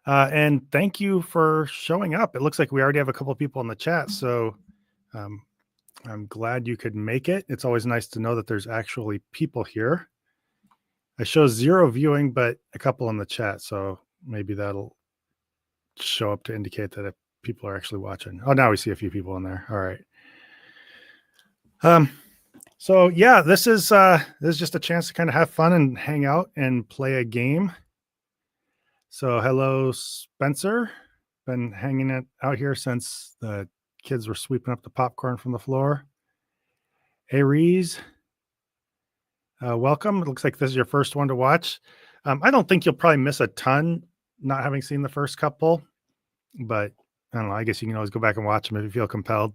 And thank you for showing up. It looks like we already have a couple of people in the chat, so um, I'm glad you could make it. It's always nice to know that there's actually people here. I show 0 viewing, but a couple in the chat, so maybe that'll show up to indicate that if people are actually watching. Oh, now we see a few people in there. All right. So yeah, this is just a chance to kind of have fun and hang out and play a game. So hello, Spencer. Been hanging out here since the kids were sweeping up the popcorn from the floor. Aries, welcome. It looks like this is your first one to watch. I don't think you'll probably miss a ton not having seen the first couple, but I don't know. I guess you can always go back and watch them if you feel compelled.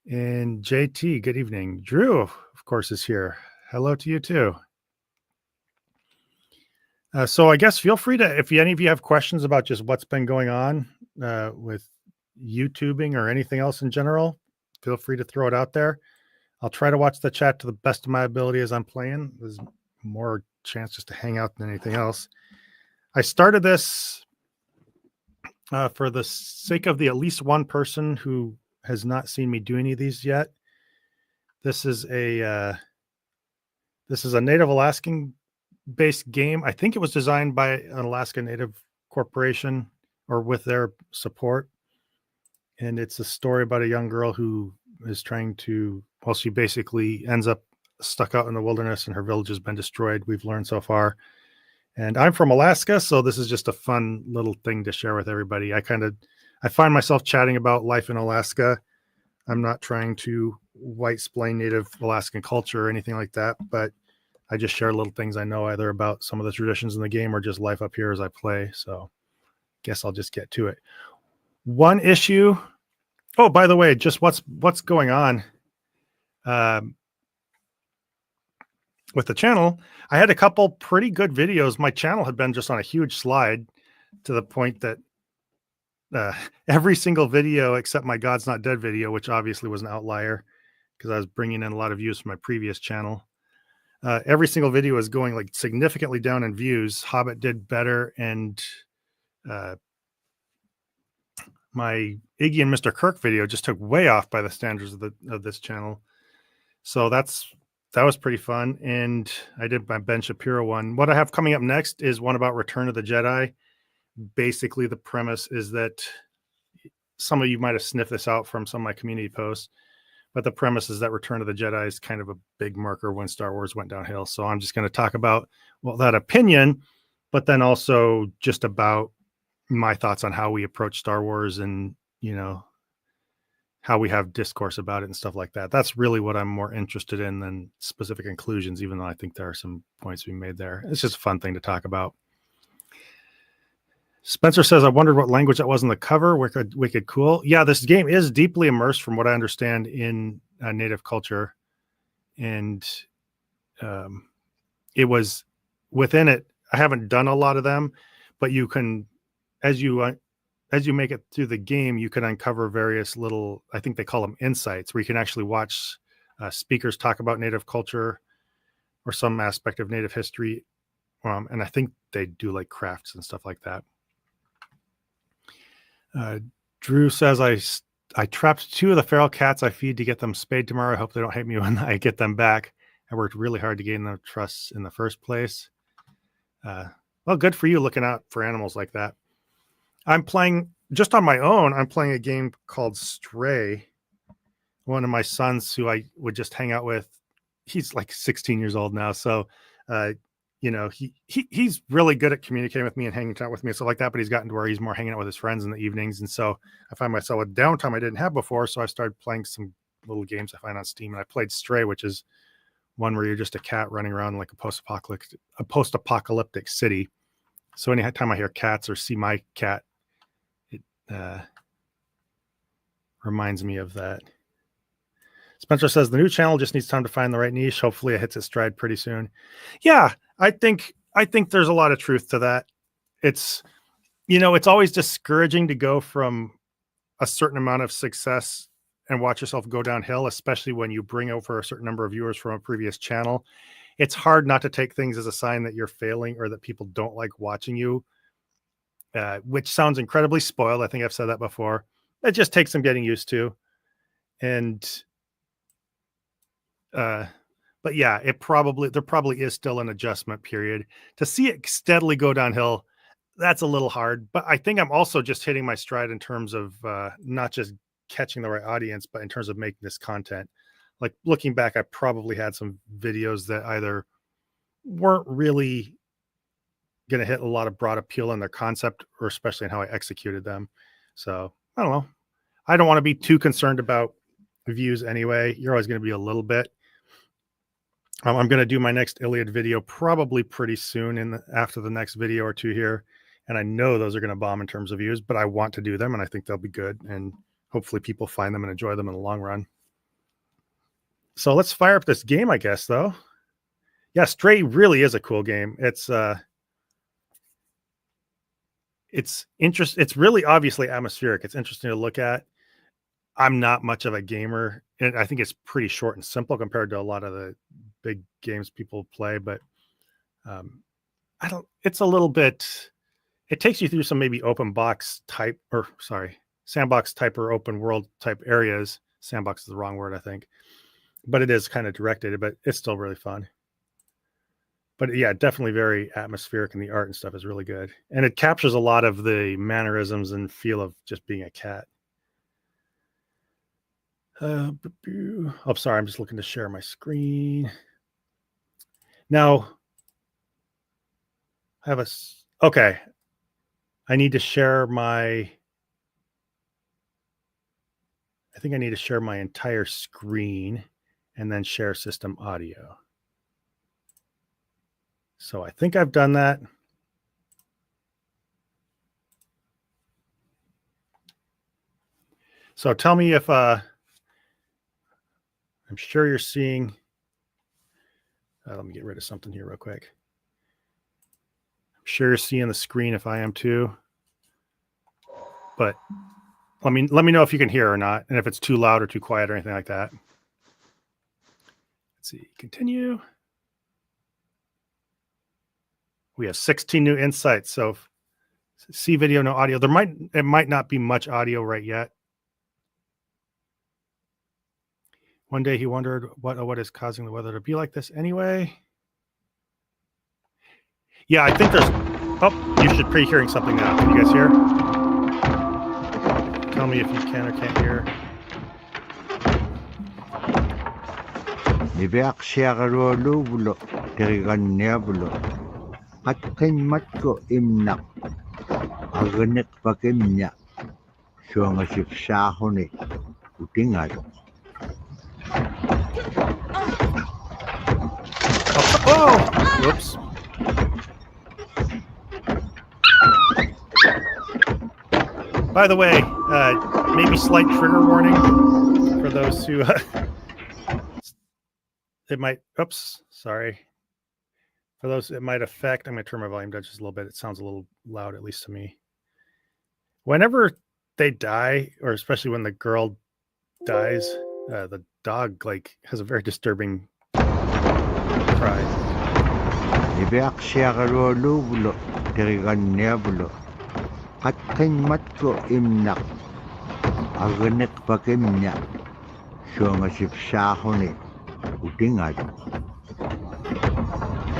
And JT, good evening. Drew, of course, is here. Hello to you too. So I guess feel free to, if any of you have questions about just what's been going on with YouTubing or anything else in general, feel free to throw it out there. I'll try to watch the chat to the best of my ability as I'm playing. There's more chance just to hang out than anything else. I started this for the sake of the at least one person who has not seen me do any of these yet. This is a Native Alaskan based game. I think it was designed by an Alaska Native corporation or with their support. And it's a story about a young girl who is trying to, well, she basically ends up stuck out in the wilderness and her village has been destroyed. We've learned so far. And I'm from Alaska, so this is just a fun little thing to share with everybody. I find myself chatting about life in Alaska. I'm not trying to white-splain Native Alaskan culture or anything like that, but I just share little things I know either about some of the traditions in the game or just life up here as I play. So guess I'll just get to it. One issue. Oh, by the way, just what's going on with the channel. I had a couple pretty good videos. My channel had been just on a huge slide to the point that every single video except my God's Not Dead video, which obviously was an outlier because I was bringing in a lot of views from my previous channel. Every single video is going like significantly down in views. Hobbit did better, and my Iggy and Mr. Kirk video just took way off by the standards of this channel. So that was pretty fun. And I did my Ben Shapiro one. What I have coming up next is one about Return of the Jedi. Basically, the premise is that some of you might have sniffed this out from some of my community posts, but the premise is that Return of the Jedi is kind of a big marker when Star Wars went downhill. So I'm just going to talk about, well, that opinion, but then also just about my thoughts on how we approach Star Wars and, you know, how we have discourse about it and stuff like that. That's really what I'm more interested in than specific conclusions, even though I think there are some points we made there. It's just a fun thing to talk about. Spencer says, I wondered what language that was on the cover. Wicked cool. Yeah, this game is deeply immersed, from what I understand, in Native culture. And it was within it. I haven't done a lot of them, but you can, as you make it through the game, you can uncover various little, I think they call them insights, where you can actually watch speakers talk about Native culture or some aspect of Native history. And I think they do like crafts and stuff like that. Drew says, I trapped 2 of the feral cats I feed to get them spayed tomorrow. I hope they don't hate me when I get them back. I worked really hard to gain their trust in the first place. Well, good for you looking out for animals like that. I'm playing just on my own. I'm playing a game called Stray. One of my sons who I would just hang out with, he's like 16 years old now. So, you know, he's really good at communicating with me and hanging out with me and stuff like that. But he's gotten to where he's more hanging out with his friends in the evenings. And so I find myself with downtime I didn't have before. So I started playing some little games I find on Steam. And I played Stray, which is one where you're just a cat running around like a post-apocalyptic city. So anytime I hear cats or see my cat, it reminds me of that. Spencer says the new channel just needs time to find the right niche. Hopefully it hits its stride pretty soon. Yeah, I think there's a lot of truth to that. It's, you know, it's always discouraging to go from a certain amount of success and watch yourself go downhill, especially when you bring over a certain number of viewers from a previous channel. It's hard not to take things as a sign that you're failing or that people don't like watching you. which sounds incredibly spoiled. I think I've said that before. It just takes some getting used to. And but yeah, there probably is still an adjustment period. To see it steadily go downhill, that's a little hard. But I think I'm also just hitting my stride in terms of not just catching the right audience, but in terms of making this content. Like looking back, I probably had some videos that either weren't really going to hit a lot of broad appeal in their concept, or especially in how I executed them. So I don't know. I don't want to be too concerned about views anyway. You're always going to be a little bit. I'm going to do my next Iliad video probably pretty soon after the next video or two here. And I know those are going to bomb in terms of views, but I want to do them and I think they'll be good. And hopefully people find them and enjoy them in the long run. So let's fire up this game, I guess, though. Yeah, Stray really is a cool game. It's interesting. It's really obviously atmospheric. It's interesting to look at. I'm not much of a gamer, and I think it's pretty short and simple compared to a lot of the big games people play. But it's a little bit. It takes you through some maybe sandbox type or open world type areas. Sandbox is the wrong word, I think, but it is kind of directed. But it's still really fun. But yeah, definitely very atmospheric, and the art and stuff is really good, and it captures a lot of the mannerisms and feel of just being a cat. Oh, sorry. I'm just looking to share my screen. Now, okay. I need to share I think I need to share my entire screen and then share system audio. So I think I've done that. So tell me if, I'm sure you're seeing, let me get rid of something here real quick. I'm sure you're seeing the screen if I am too, but let me know if you can hear or not, and if it's too loud or too quiet or anything like that. Let's see, continue. We have 16 new insights. So see video, no audio. It might not be much audio right yet. One day he wondered what is causing the weather to be like this anyway. Yeah, I think you should be hearing something now. Can you guys hear? Tell me if you can or can't hear. Oh, whoops. By the way, maybe slight trigger warning for those who sorry. For those it might affect, I'm going to turn my volume down just a little bit. It sounds a little loud, at least to me. Whenever they die, or especially when the girl dies, the dog has a very disturbing cry.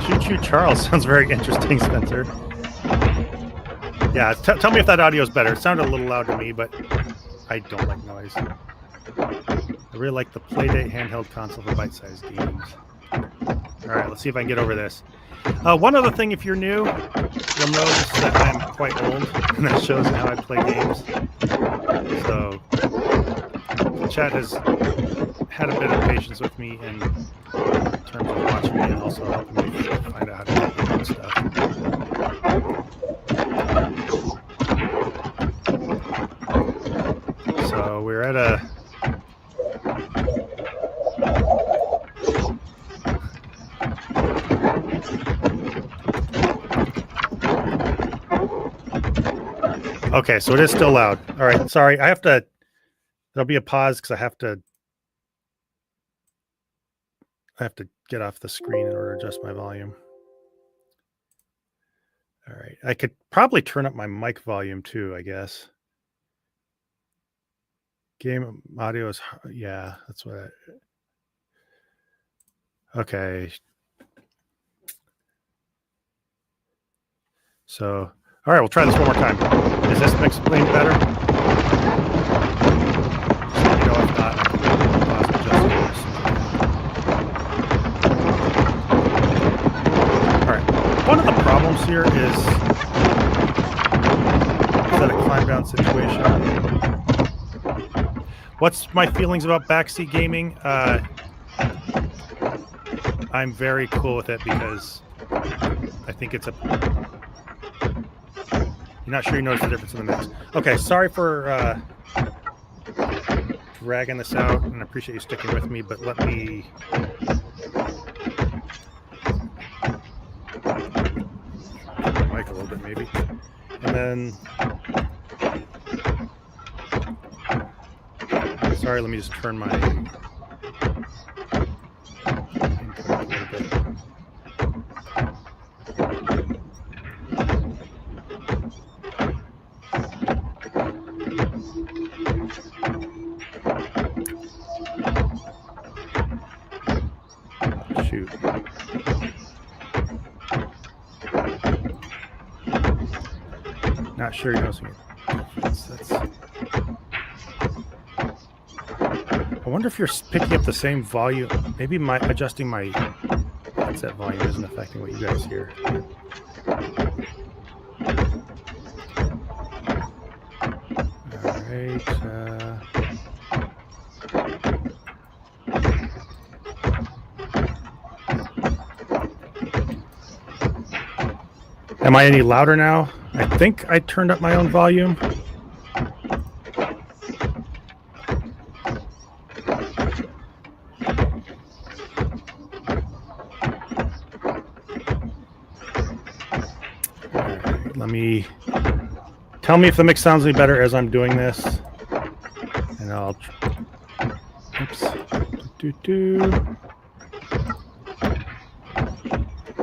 Choo Choo Charles sounds very interesting, Spencer. Yeah, tell me if that audio is better. It sounded a little loud to me, but I don't like noise. I really like the Playdate handheld console for bite-sized games. All right, let's see if I can get over this. One other thing, if you're new, you'll notice that I'm quite old, and that shows how I play games. So the chat has had a bit of patience with me in terms of watching me and also helping me find out how to do my own stuff. So we're at a... Okay, so it is still loud. All right, sorry. There'll be a pause because I have to get off the screen in order to adjust my volume. All right. I could probably turn up my mic volume too, I guess. Game audio is, yeah, that's what okay. So, all right, we'll try this one more time. Is this mix playing better? Just let me know if not. I can pause and adjust this. All right. One of the problems here is that a climb down situation. What's my feelings about backseat gaming? I'm very cool with it because I think it's a... You're not sure you notice the difference in the mix. Okay, sorry for dragging this out, and I appreciate you sticking with me, but let me... Turn the mic a little bit, maybe. And then... Sorry, let me just turn my... input up a little bit. Shoot. Not sure you're noticing it. I wonder if you're picking up the same volume. Maybe adjusting my headset volume isn't affecting what you guys hear. All right. Am I any louder now? I think I turned up my own volume. Tell me if the mix sounds any better as I'm doing this, and I'll. Oops.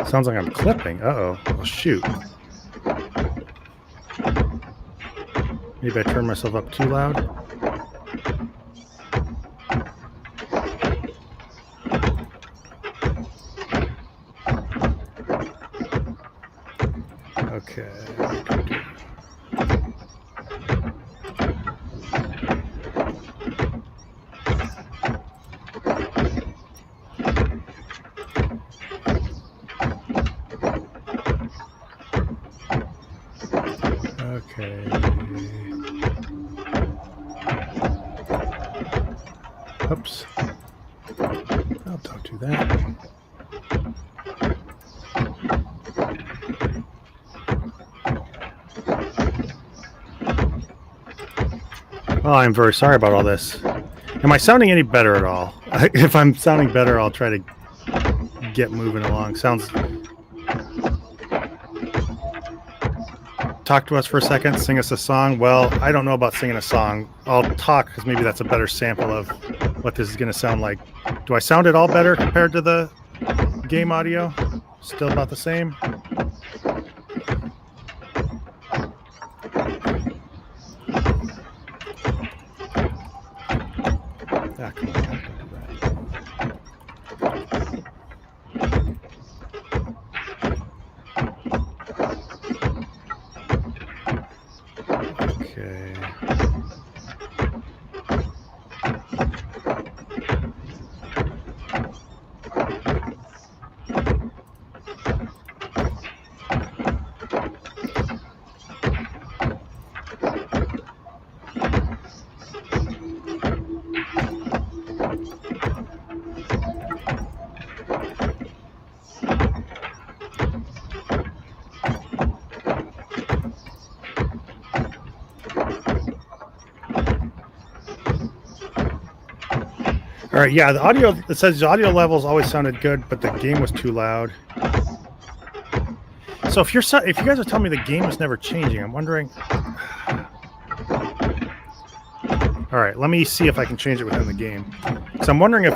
Sounds like I'm clipping. Uh-oh. Oh, shoot. Maybe I turned myself up too loud. Okay. Oops. Oh, don't do that. Oh, I'm very sorry about all this. Am I sounding any better at all? If I'm sounding better, I'll try to get moving along. Sounds... Talk to us for a second, sing us a song. Well, I don't know about singing a song. I'll talk because maybe that's a better sample of what this is going to sound like. Do I sound at all better compared to the game audio? Still about the same? Ah, come on, don't do that. Okay. All right, yeah, the audio, it says the audio levels always sounded good, but the game was too loud. So if you guys are telling me the game is never changing, I'm wondering. All right, let me see if I can change it within the game. So I'm wondering if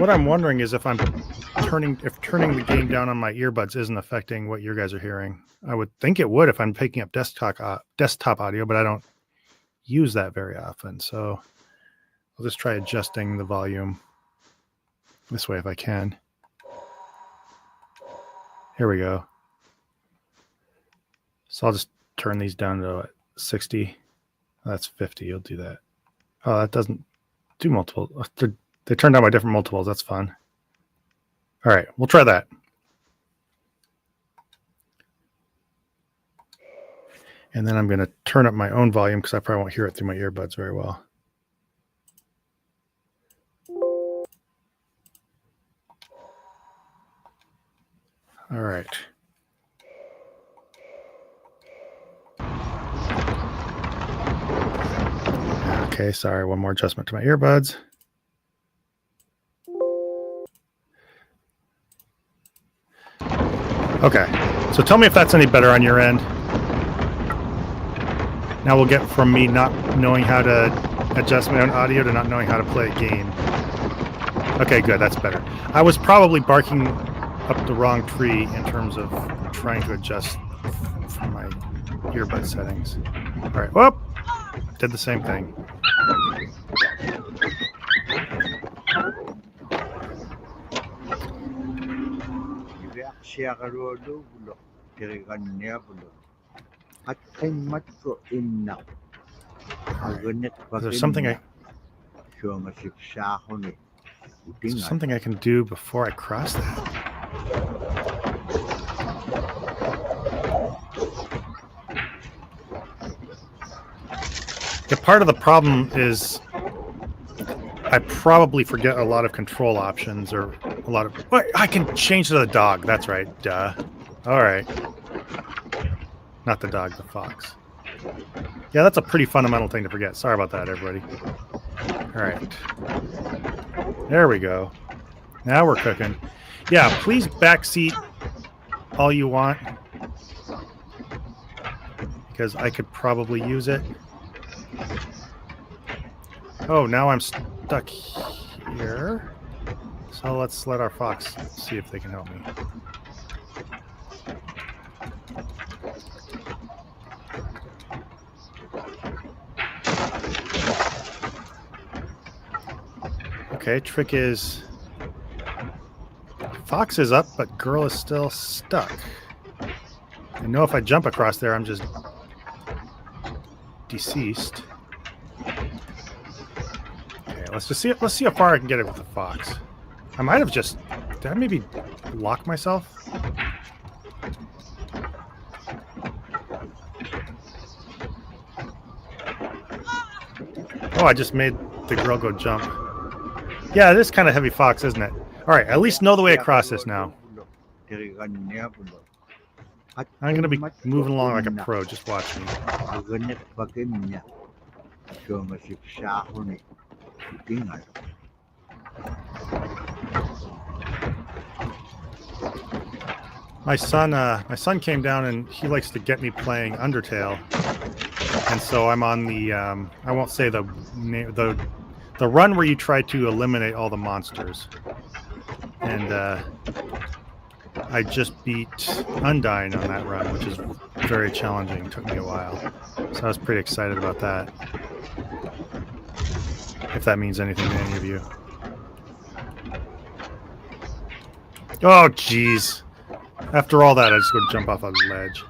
What I'm wondering is if turning the game down on my earbuds isn't affecting what you guys are hearing. I would think it would if I'm picking up desktop audio, but I don't use that very often. So I'll just try adjusting the volume this way if I can. Here we go. So I'll just turn these down to 60. That's 50. You'll do that. Oh, that doesn't do multiple. They turned down by different multiples. That's fun. All right, we'll try that. And then I'm going to turn up my own volume because I probably won't hear it through my earbuds very well. All right. Okay, sorry, one more adjustment to my earbuds. Okay, so tell me if that's any better on your end. Now we'll get from me not knowing how to adjust my own audio to not knowing how to play a game. Okay, good, that's better. I was probably barking up the wrong tree in terms of trying to adjust from my earbud settings. All right, whoop, did the same thing. There's something I can do before I cross that. Yeah, part of the problem is I probably forget a lot of control options or a lot of... I can change to the dog. That's right. Duh. All right. Not the dog, the fox. Yeah, that's a pretty fundamental thing to forget. Sorry about that, everybody. All right. There we go. Now we're cooking. Yeah, please backseat all you want, because I could probably use it. Oh, now I'm stuck here. So let's let our fox see if they can help me. Okay, trick is fox is up, but girl is still stuck. I know if I jump across there, I'm just deceased. Okay, let's see how far I can get it with the fox. I might have just... Did I maybe lock myself? Oh, I just made the girl go jump. Yeah, it is kind of heavy fox, isn't it? All right, at least know the way across this now. I'm going to be moving along like a pro. Just watch me. My son came down and he likes to get me playing Undertale, and so I'm on the I won't say the run where you try to eliminate all the monsters, and I just beat Undyne on that run, which is very challenging. It took me a while, so I was pretty excited about that. If that means anything to any of you. Oh, jeez. After all that, I just go jump off a ledge.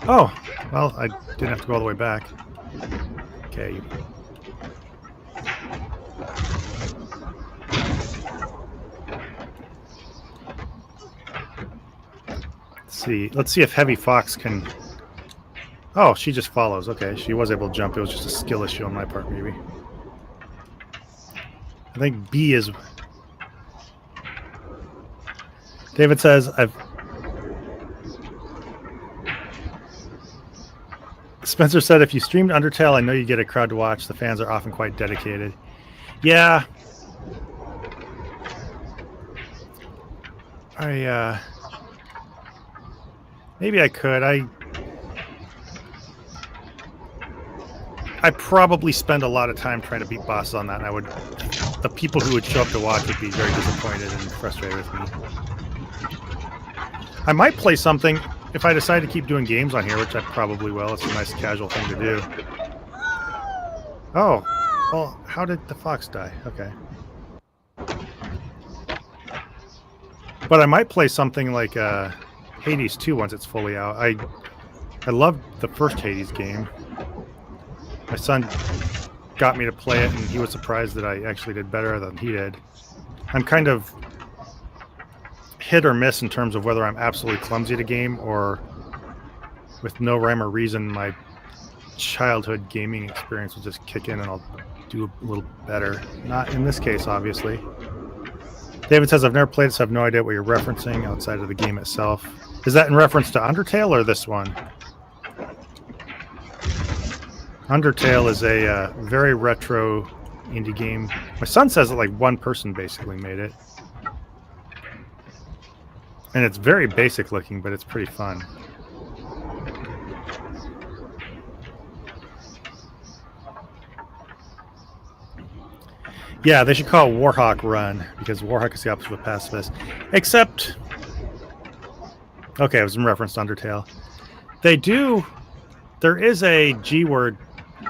Oh, well, I didn't have to go all the way back. Okay. Let's see if Heavy Fox can... Oh, she just follows. Okay, she was able to jump. It was just a skill issue on my part, maybe. I think B is... David says, Spencer said, if you streamed Undertale, I know you get a crowd to watch. The fans are often quite dedicated. Yeah. Maybe I could. I I probably spend a lot of time trying to beat bosses on that, and the people who would show up to watch would be very disappointed and frustrated with me. I might play something if I decide to keep doing games on here, which I probably will. It's a nice casual thing to do. Oh, well, how did the fox die? Okay. But I might play something like Hades 2 once it's fully out. I loved the first Hades game. My son got me to play it, and he was surprised that I actually did better than he did. I'm kind of hit or miss in terms of whether I'm absolutely clumsy at a game or with no rhyme or reason my childhood gaming experience will just kick in and I'll do a little better. Not in this case, obviously. David says, I've never played this, so I have no idea what you're referencing outside of the game itself. Is that in reference to Undertale or this one? Undertale is a very retro indie game. My son says that like one person basically made it. And it's very basic looking, but it's pretty fun. Yeah, they should call it Warhawk Run, because Warhawk is the opposite of a pacifist. Except... Okay, it was in reference to Undertale. There is a G-word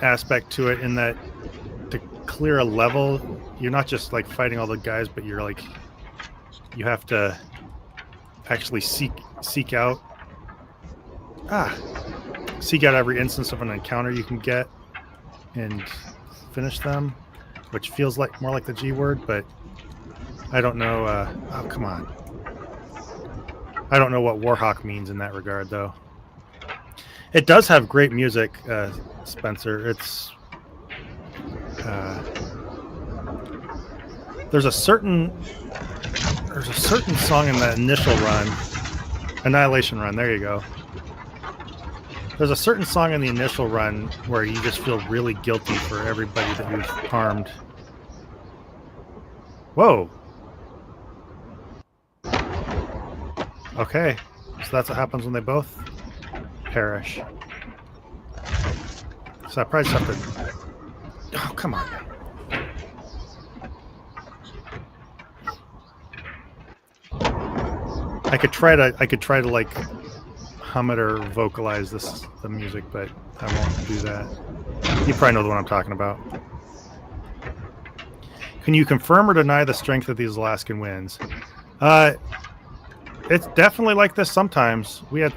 aspect to it in that to clear a level, you're not just like fighting all the guys, but you're like... You have to actually seek out every instance of an encounter you can get and finish them, which feels like more like the G word, but I don't know. Oh, come on. I don't know what Warhawk means in that regard, though. It does have great music, Spencer. It's there's a certain song in the initial run, Annihilation Run, there you go. There's a certain song in the initial run where you just feel really guilty for everybody that you've harmed. Whoa. Okay, so that's what happens when they both perish. So I probably just have to... Oh, come on. I could try to like hum it or vocalize the music, but I won't do that. You probably know the one I'm talking about. Can you confirm or deny the strength of these Alaskan winds? It's definitely like this sometimes. We had,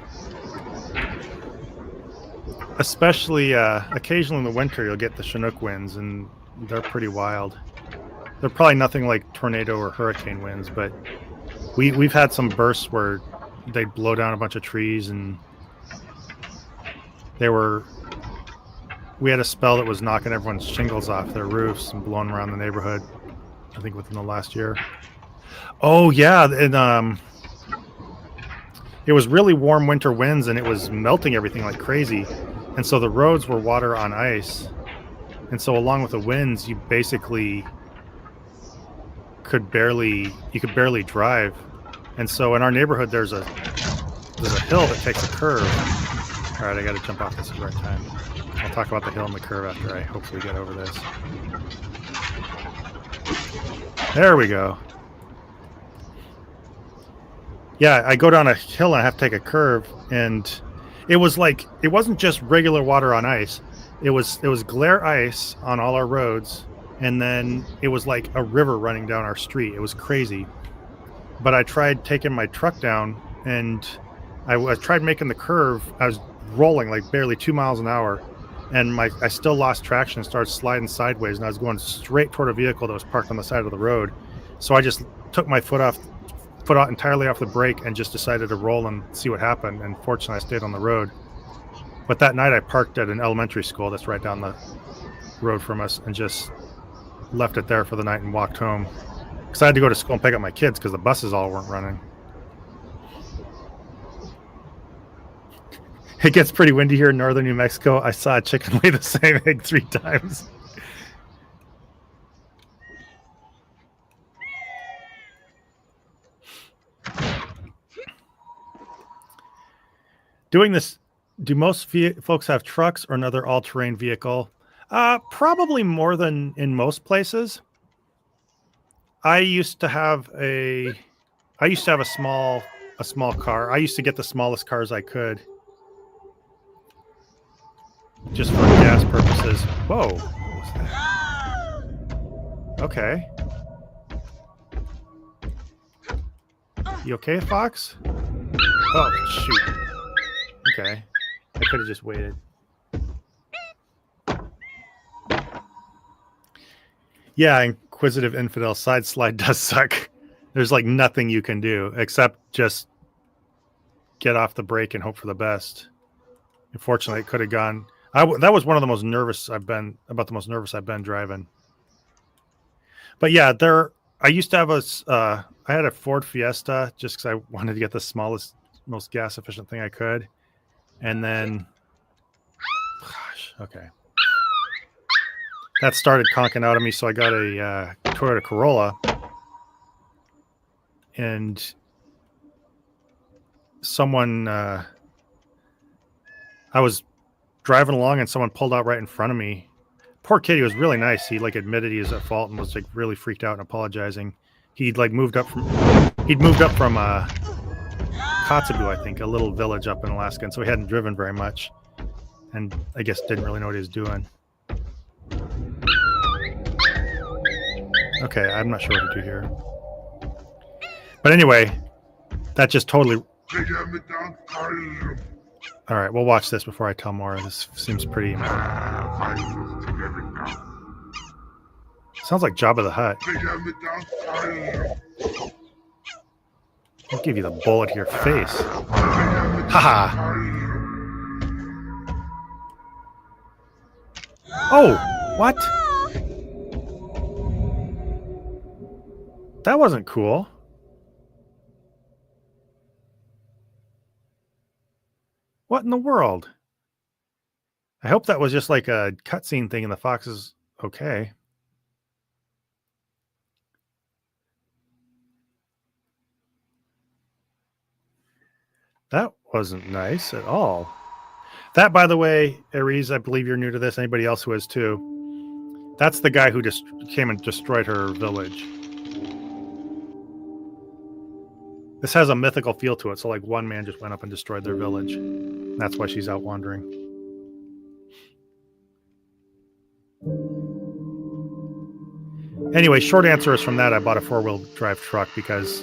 especially occasionally in the winter, you'll get the Chinook winds, and they're pretty wild. They're probably nothing like tornado or hurricane winds, but we've had some bursts where they'd blow down a bunch of trees, and we had a spell that was knocking everyone's shingles off their roofs and blowing around the neighborhood, I think within the last year. Oh yeah, and it was really warm winter winds, and it was melting everything like crazy, and so the roads were water on ice, and so along with the winds, you basically could barely drive. And so in our neighborhood, there's a hill that takes a curve. All right, I got to jump off this at the right time. I'll talk about the hill and the curve after I hopefully get over this. There we go. Yeah, I go down a hill and I have to take a curve, and it wasn't just regular water on ice. It was glare ice on all our roads, and then it was like a river running down our street. It was crazy. But I tried taking my truck down, and I tried making the curve. I was rolling like barely 2 miles an hour, and I still lost traction and started sliding sideways, and I was going straight toward a vehicle that was parked on the side of the road. So I just took my foot out entirely off the brake and just decided to roll and see what happened, and fortunately I stayed on the road. But that night I parked at an elementary school that's right down the road from us and just left it there for the night and walked home, because I had to go to school and pick up my kids because the buses all weren't running. It gets pretty windy here in northern New Mexico. I saw a chicken lay the same egg 3 times. Doing this, do most folks have trucks or another all-terrain vehicle? Probably more than in most places. I used to have a small car. I used to get the smallest cars I could, just for gas purposes. Whoa, what was that? Okay. You okay, Fox? Oh, shoot. Okay. I could have just waited. Yeah, Inquisitive Infidel side slide does suck. There's like nothing you can do except just get off the brake and hope for the best. Unfortunately, it could have gone. That was one of the most nervous I've been driving. But yeah, I used to have I had a Ford Fiesta just because I wanted to get the smallest, most gas efficient thing I could, and then, gosh, okay, that started conking out of me. So I got a Toyota Corolla, and someone, I was driving along and someone pulled out right in front of me. Poor kid, he was really nice. He like admitted he was at fault and was like really freaked out and apologizing. He'd moved up from Kotzebue, I think, a little village up in Alaska, and so he hadn't driven very much, and I guess didn't really know what he was doing. Okay, I'm not sure what to do here. But anyway, that just totally... All right, we'll watch this before I tell more. This seems pretty important. Sounds like Jabba the Hutt. I'll give you the bullet to your face. Haha. Oh, what? That wasn't cool. What in the world? I hope that was just like a cutscene thing and the fox is okay. That wasn't nice at all. That, by the way, Aries, I believe you're new to this. Anybody else who is too. That's the guy who just came and destroyed her village. This has a mythical feel to it. So like one man just went up and destroyed their village. That's why she's out wandering. Anyway, short answer is from that I bought a 4-wheel drive truck because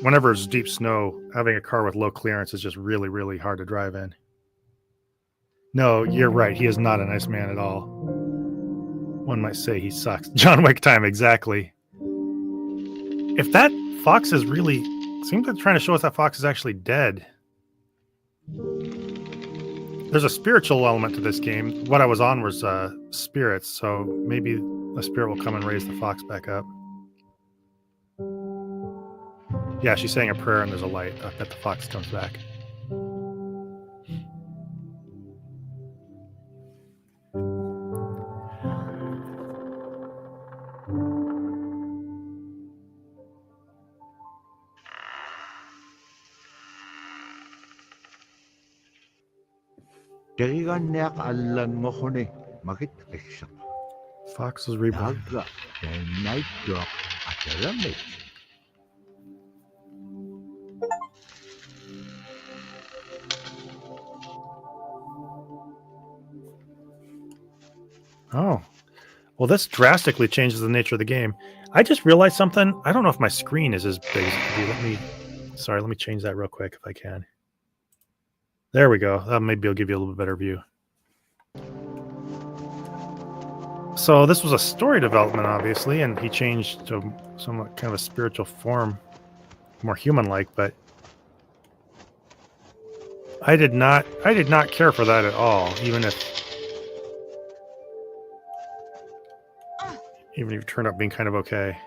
whenever it's deep snow, having a car with low clearance is just really, really hard to drive in. No, you're right. He is not a nice man at all. One might say he sucks. John Wick time, exactly. If that fox is really... Seems like trying to show us that fox is actually dead. There's a spiritual element to this game. What I was on was spirits, so maybe a spirit will come and raise the fox back up. Yeah, she's saying a prayer and there's a light. I bet the fox comes back. Fox is reborn. Oh. Well, this drastically changes the nature of the game. I just realized something. I don't know if my screen is as big as it could be. Let me change that real quick if I can. There we go. Maybe I'll give you a little bit better view. So this was a story development, obviously, and he changed to somewhat kind of a spiritual form, more human-like, but I did not care for that at all, even if it turned out being kind of okay.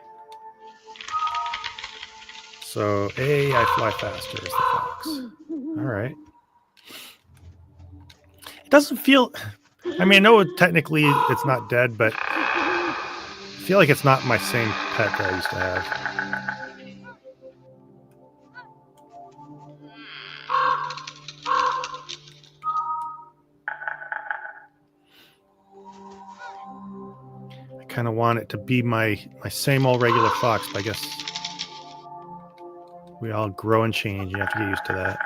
So, I fly faster as the fox. All right. It doesn't feel... I mean, I know technically it's not dead, but I feel like it's not my same pet that I used to have. kind of want it to be my same old regular fox, but I guess we all grow and change. You have to get used to that.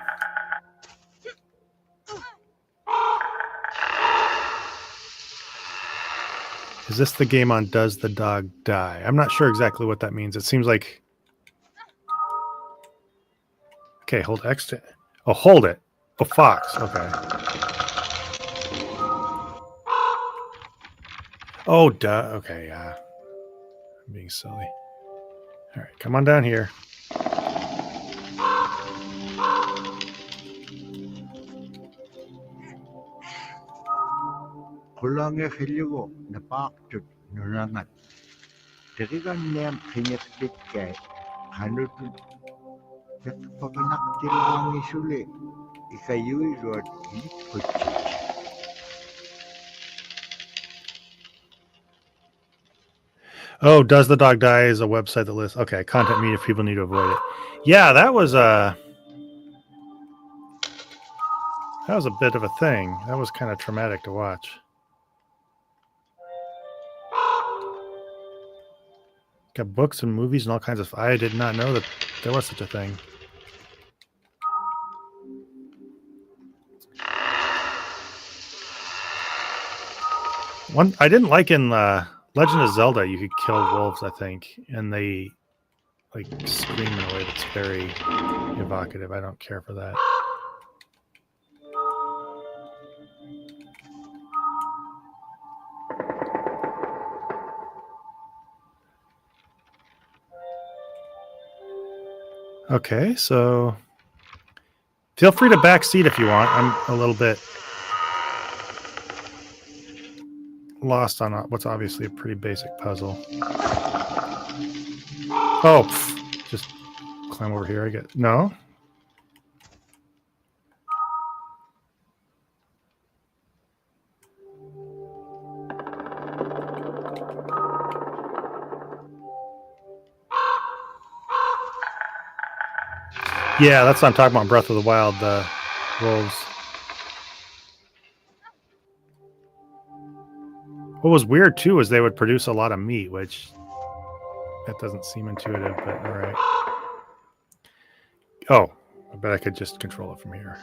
Is this the game on Does the Dog Die? I'm not sure exactly what that means. It seems like... Okay, hold X to... Oh, hold it. Oh, fox. Okay. Oh, duh. Okay, yeah. I'm being silly. All right, come on down here. 굴랑에 흘리고 나박죽 누랑한 저기가 내 그녀들께 간을 백퍼가 낙질왕이 술래 이까 유이로 이쁘지. Oh, Does the Dog Die is a website that lists... Okay, content media if people need to avoid it. Yeah, that was a bit of a thing. That was kind of traumatic to watch. Got books and movies and all kinds of... I did not know that there was such a thing. One I didn't like in Legend of Zelda, you could kill wolves, I think, and they like scream in a way that's very evocative. I don't care for that. Okay, so feel free to backseat if you want. I'm a little bit lost on what's obviously a pretty basic puzzle. Oh, just climb over here. I get... No? Yeah, that's what I'm talking about. Breath of the Wild, the wolves. What was weird too is they would produce a lot of meat, which that doesn't seem intuitive, but all right. Oh, I bet I could just control it from here.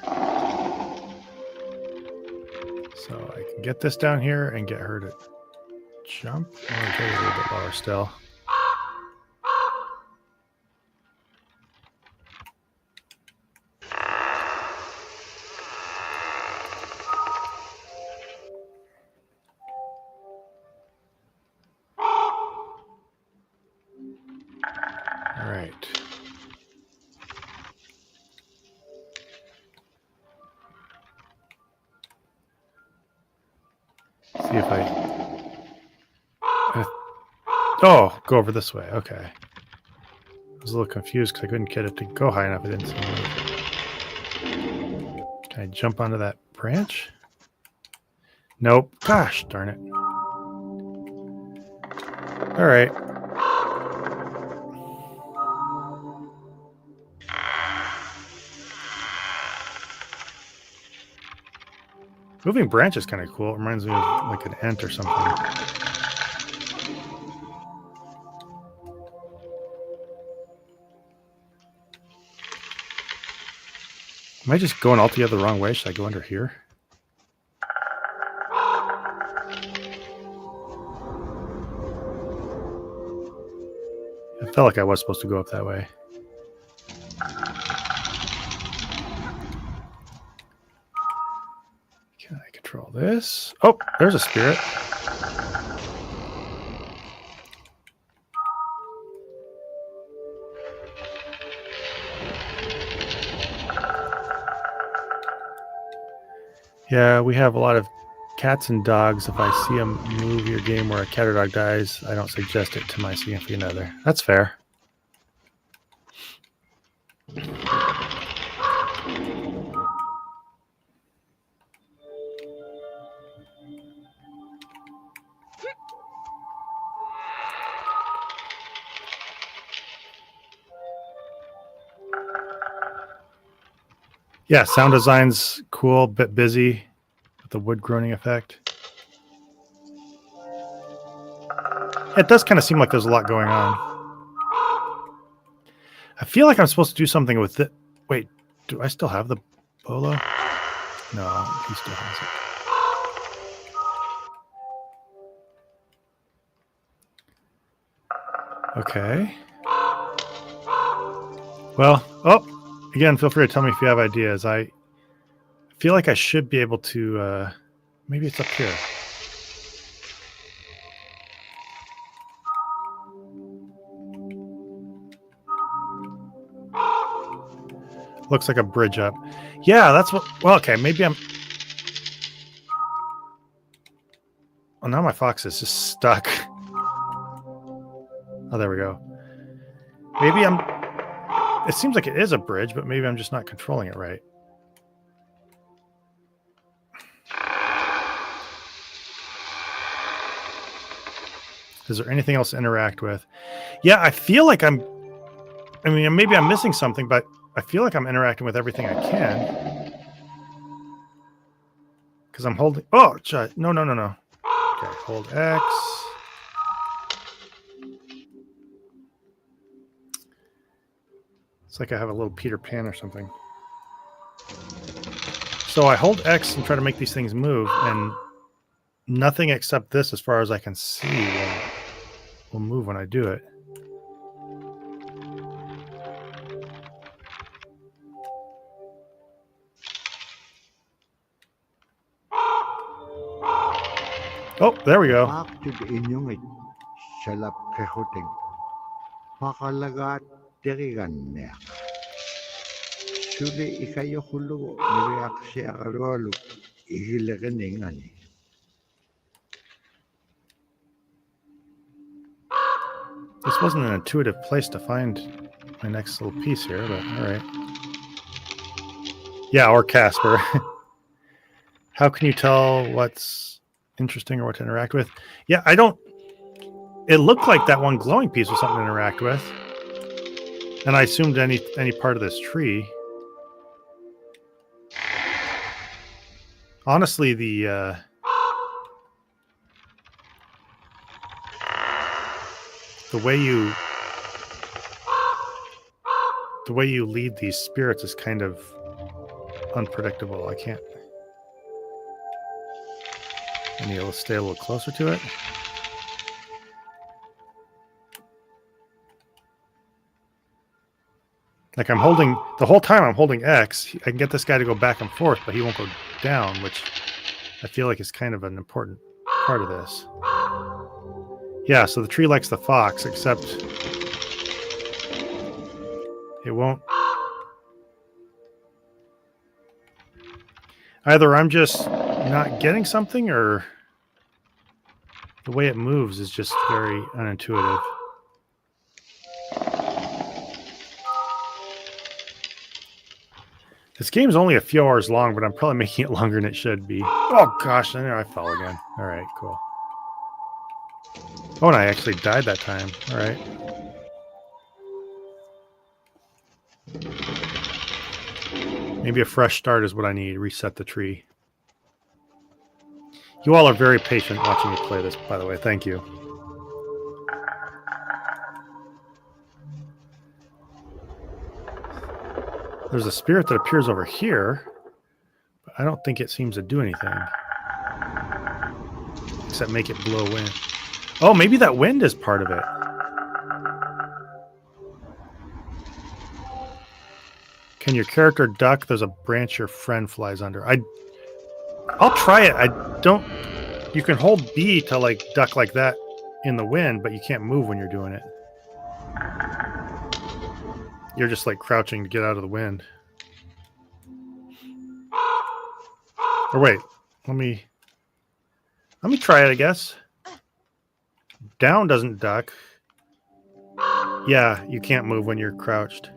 So I can get this down here and get her to jump. Okay, a little bit lower still. All right. See if oh, go over this way. Okay. I was a little confused because I couldn't get it to go high enough. I didn't see it. Can I jump onto that branch? Nope. Gosh darn it. All right. Moving branch is kind of cool. It reminds me of like an ant or something. Am I just going altogether the wrong way? Should I go under here? I felt like I was supposed to go up that way. Can I control this? Oh, there's a spirit. Yeah, we have a lot of cats and dogs. If I see a movie or game where a cat or dog dies, I don't suggest it to my significant other. That's fair. Yeah, sound design's cool, bit busy with the wood groaning effect. It does kind of seem like there's a lot going on. I feel like I'm supposed to do something with it. Wait, do I still have the bolo? No, he still has it. Okay. Well, again, feel free to tell me if you have ideas. I feel like I should be able to, maybe it's up here. Looks like a bridge up. Yeah, that's what, well, okay, maybe I'm, oh, now my fox is just stuck. Oh, there we go. Maybe it seems like it is a bridge, but maybe I'm just not controlling it right. Is there anything else to interact with? Yeah, I feel like I mean, maybe I'm missing something, but I feel like I'm interacting with everything I can. Because I'm holding... Oh, no. Okay, hold X. It's like I have a little Peter Pan or something. So I hold X and try to make these things move, and nothing except this, as far as I can see, will move when I do it. Oh, there we go. Bakit inyong salap kehuting? Pakalagat tirigan niya. Suli ikayo hulu nireaksi akalualu ihilagan ingani. This wasn't an intuitive place to find my next little piece here, but all right. Yeah, or Casper. How can you tell what's interesting or what to interact with? Yeah, I don't... It looked like that one glowing piece was something to interact with. And I assumed any part of this tree. Honestly, the way you lead these spirits is kind of unpredictable. I can't... I need to stay a little closer to it. Like I'm holding, the whole time I'm holding X, I can get this guy to go back and forth, but he won't go down, which I feel like is kind of an important part of this. Yeah, so the tree likes the fox, except it won't. Either I'm just not getting something, or the way it moves is just very unintuitive. This game's only a few hours long, but I'm probably making it longer than it should be. Oh gosh, I know I fell again. All right, cool. Oh, and I actually died that time. All right. Maybe a fresh start is what I need. Reset the tree. You all are very patient watching me play this, by the way. Thank you. There's a spirit that appears over here, but I don't think it seems to do anything. Except make it blow wind. Oh, maybe that wind is part of it. Can your character duck? There's a branch your friend flies under. I'll try it. I don't... You can hold B to like duck like that in the wind, but you can't move when you're doing it. You're just like crouching to get out of the wind. Or wait, let me try it, I guess. Down doesn't duck. Yeah, you can't move when you're crouched.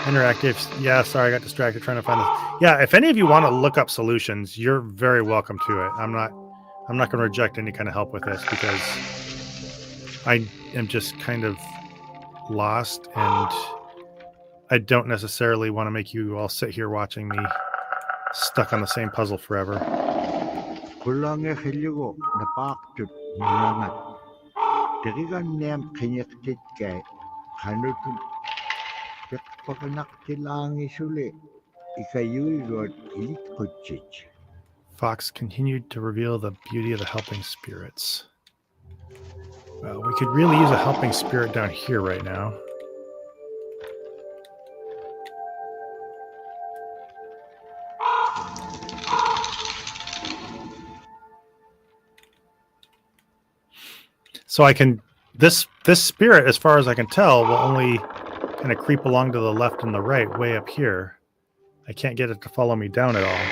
Interactive. Yeah, sorry, I got distracted trying to find this. Yeah, if any of you want to look up solutions, you're very welcome to it. I'm not going to reject any kind of help with this because I am just kind of lost, and I don't necessarily want to make you all sit here watching me stuck on the same puzzle forever. Kulang'e khiligo napaqtut nilangat. Terigan neam kinyaktit kay kanutun pagpanak tilangi suli. Ikayuy rod ilikutchich. Fox continued to reveal the beauty of the helping spirits. Well, we could really use a helping spirit down here right now. So I can this spirit, as far as I can tell, will only kind of creep along to the left and the right, way up here. I can't get it to follow me down at all.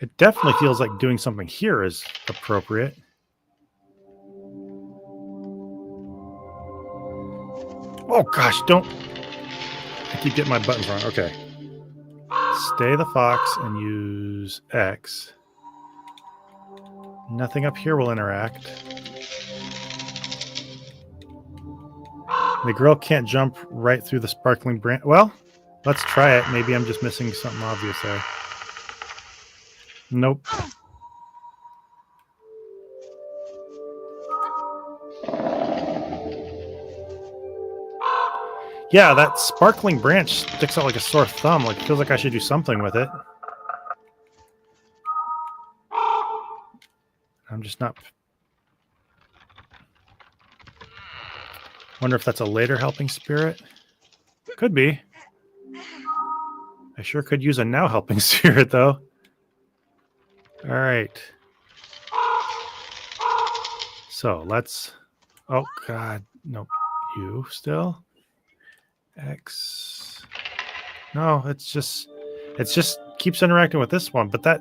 It definitely feels like doing something here is appropriate. Oh gosh, don't. I keep getting my buttons wrong. Okay. Stay the fox and use X. Nothing up here will interact. The girl can't jump right through the sparkling branch. Well, let's try it. Maybe I'm just missing something obvious there. Nope. Yeah, that sparkling branch sticks out like a sore thumb. Like, it feels like I should do something with it. I'm just not. Wonder if that's a later helping spirit. Could be. I sure could use a now helping spirit, though. All right. So let's. Oh, God. Nope. You still? X. No, it's just keeps interacting with this one, but that.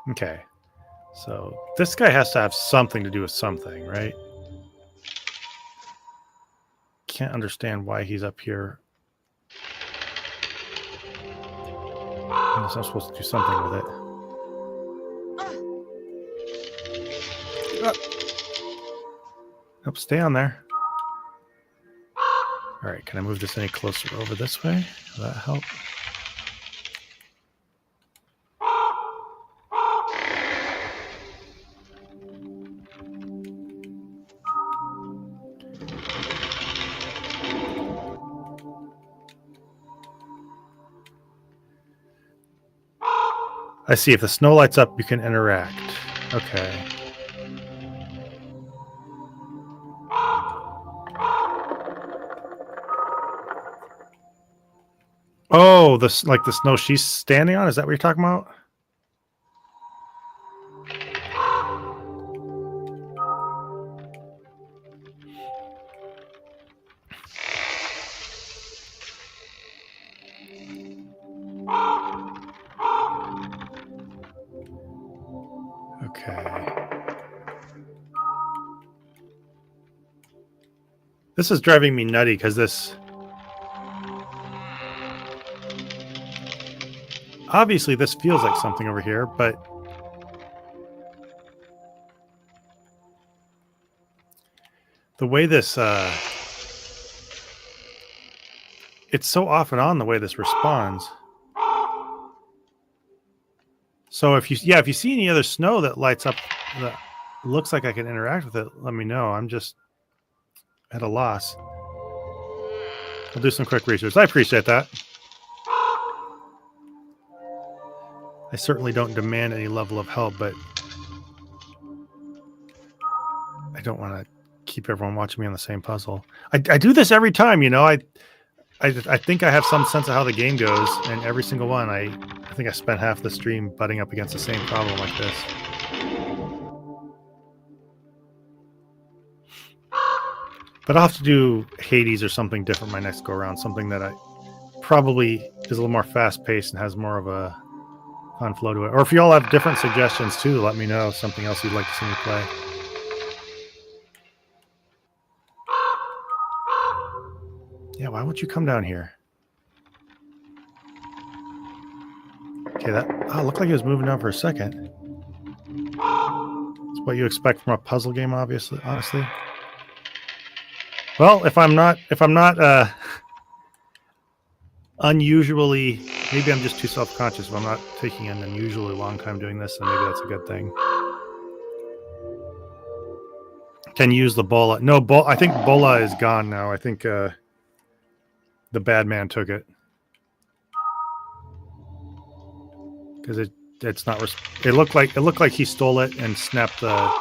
Okay. So this guy has to have something to do with something, right? Can't understand why he's up here. Unless I'm supposed to do something with it. Nope, stay on there. All right, can I move this any closer over this way? Will that help? I see. If the snow lights up, you can interact. Okay. Oh, this like the snow she's standing on? Is that what you're talking about? Okay. This is driving me nutty because this. Obviously, this feels like something over here, but the way this, it's so off and on the way this responds. So if you see any other snow that lights up that looks like I can interact with it, let me know. I'm just at a loss. I'll do some quick research. I appreciate that. I certainly don't demand any level of help, but I don't want to keep everyone watching me on the same puzzle. I do this every time, you know. I think I have some sense of how the game goes, and every single one, I think I spent half the stream butting up against the same problem like this. But I'll have to do Hades or something different my next go around, something that I probably is a little more fast-paced and has more of a fun flow to it. Or if you all have different suggestions too, let me know. Something else you'd like to see me play. Yeah, why won't you come down here? Okay, that looked like he was moving down for a second. It's what you expect from a puzzle game, obviously, honestly. Well, if I'm not unusually, maybe I'm just too self-conscious if I'm not taking an unusually long time doing this, then maybe that's a good thing. Can use the bola. No, I think bola is gone now. I think the bad man took it. Because it's not. It looked like he stole it and snapped the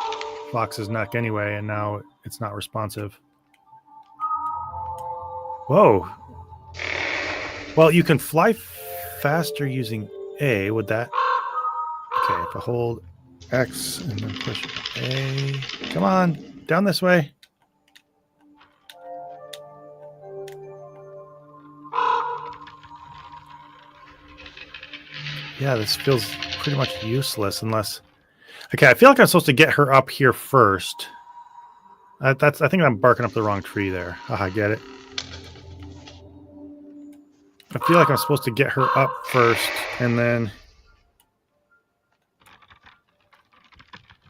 fox's neck anyway, and now it's not responsive. Whoa. Well, you can fly faster using A. Would that? Okay, if I hold X and then push A. Come on, down this way. Yeah, this feels pretty much useless unless... Okay, I feel like I'm supposed to get her up here first. I think I'm barking up the wrong tree there. Haha, get it. I feel like I'm supposed to get her up first, and then...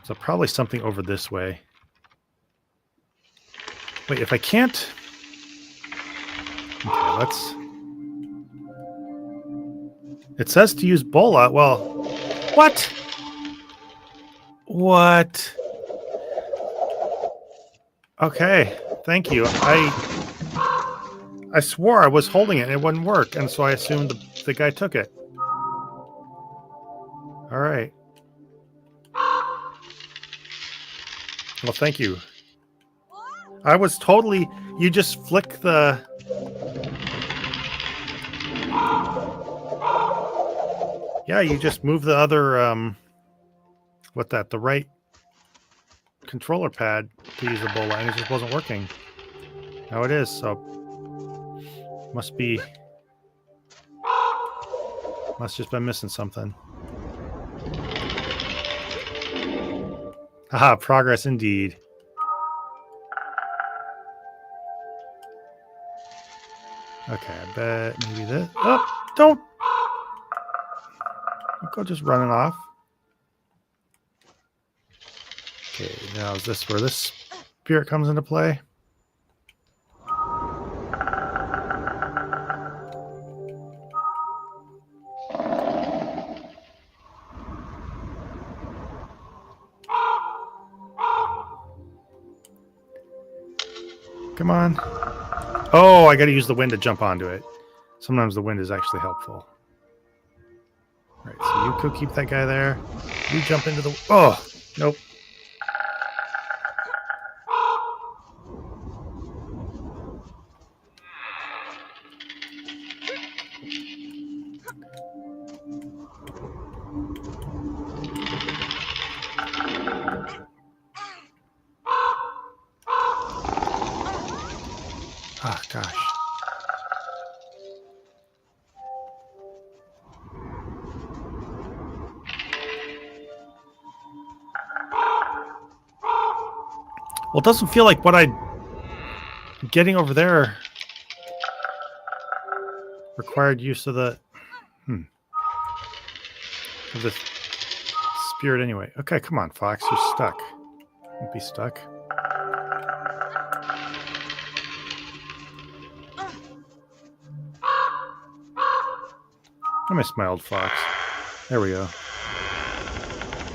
So probably something over this way. Wait, if I can't... Okay, let's... It says to use bola. Well, what? What? Okay, thank you. I swore I was holding it and it wouldn't work, and so I assumed the guy took it. All right. Well, thank you. I was totally... You just flick the... Yeah, you just move the other, the right controller pad to use the bola, and it just wasn't working. Now it is, so must just been missing something. Haha, progress indeed. Okay, I bet maybe this. Oh, don't go just running off. Okay, now is this where this spirit comes into play? Come on. Oh, I got to use the wind to jump onto it. Sometimes the wind is actually helpful. All right, so you could keep that guy there. You jump into the... Oh, nope. Ah, gosh. Well, it doesn't feel like what I'm getting over there required use of the of the spirit anyway. Okay, come on, Fox, you're stuck. Don't be stuck. I miss my old Fox. There we go.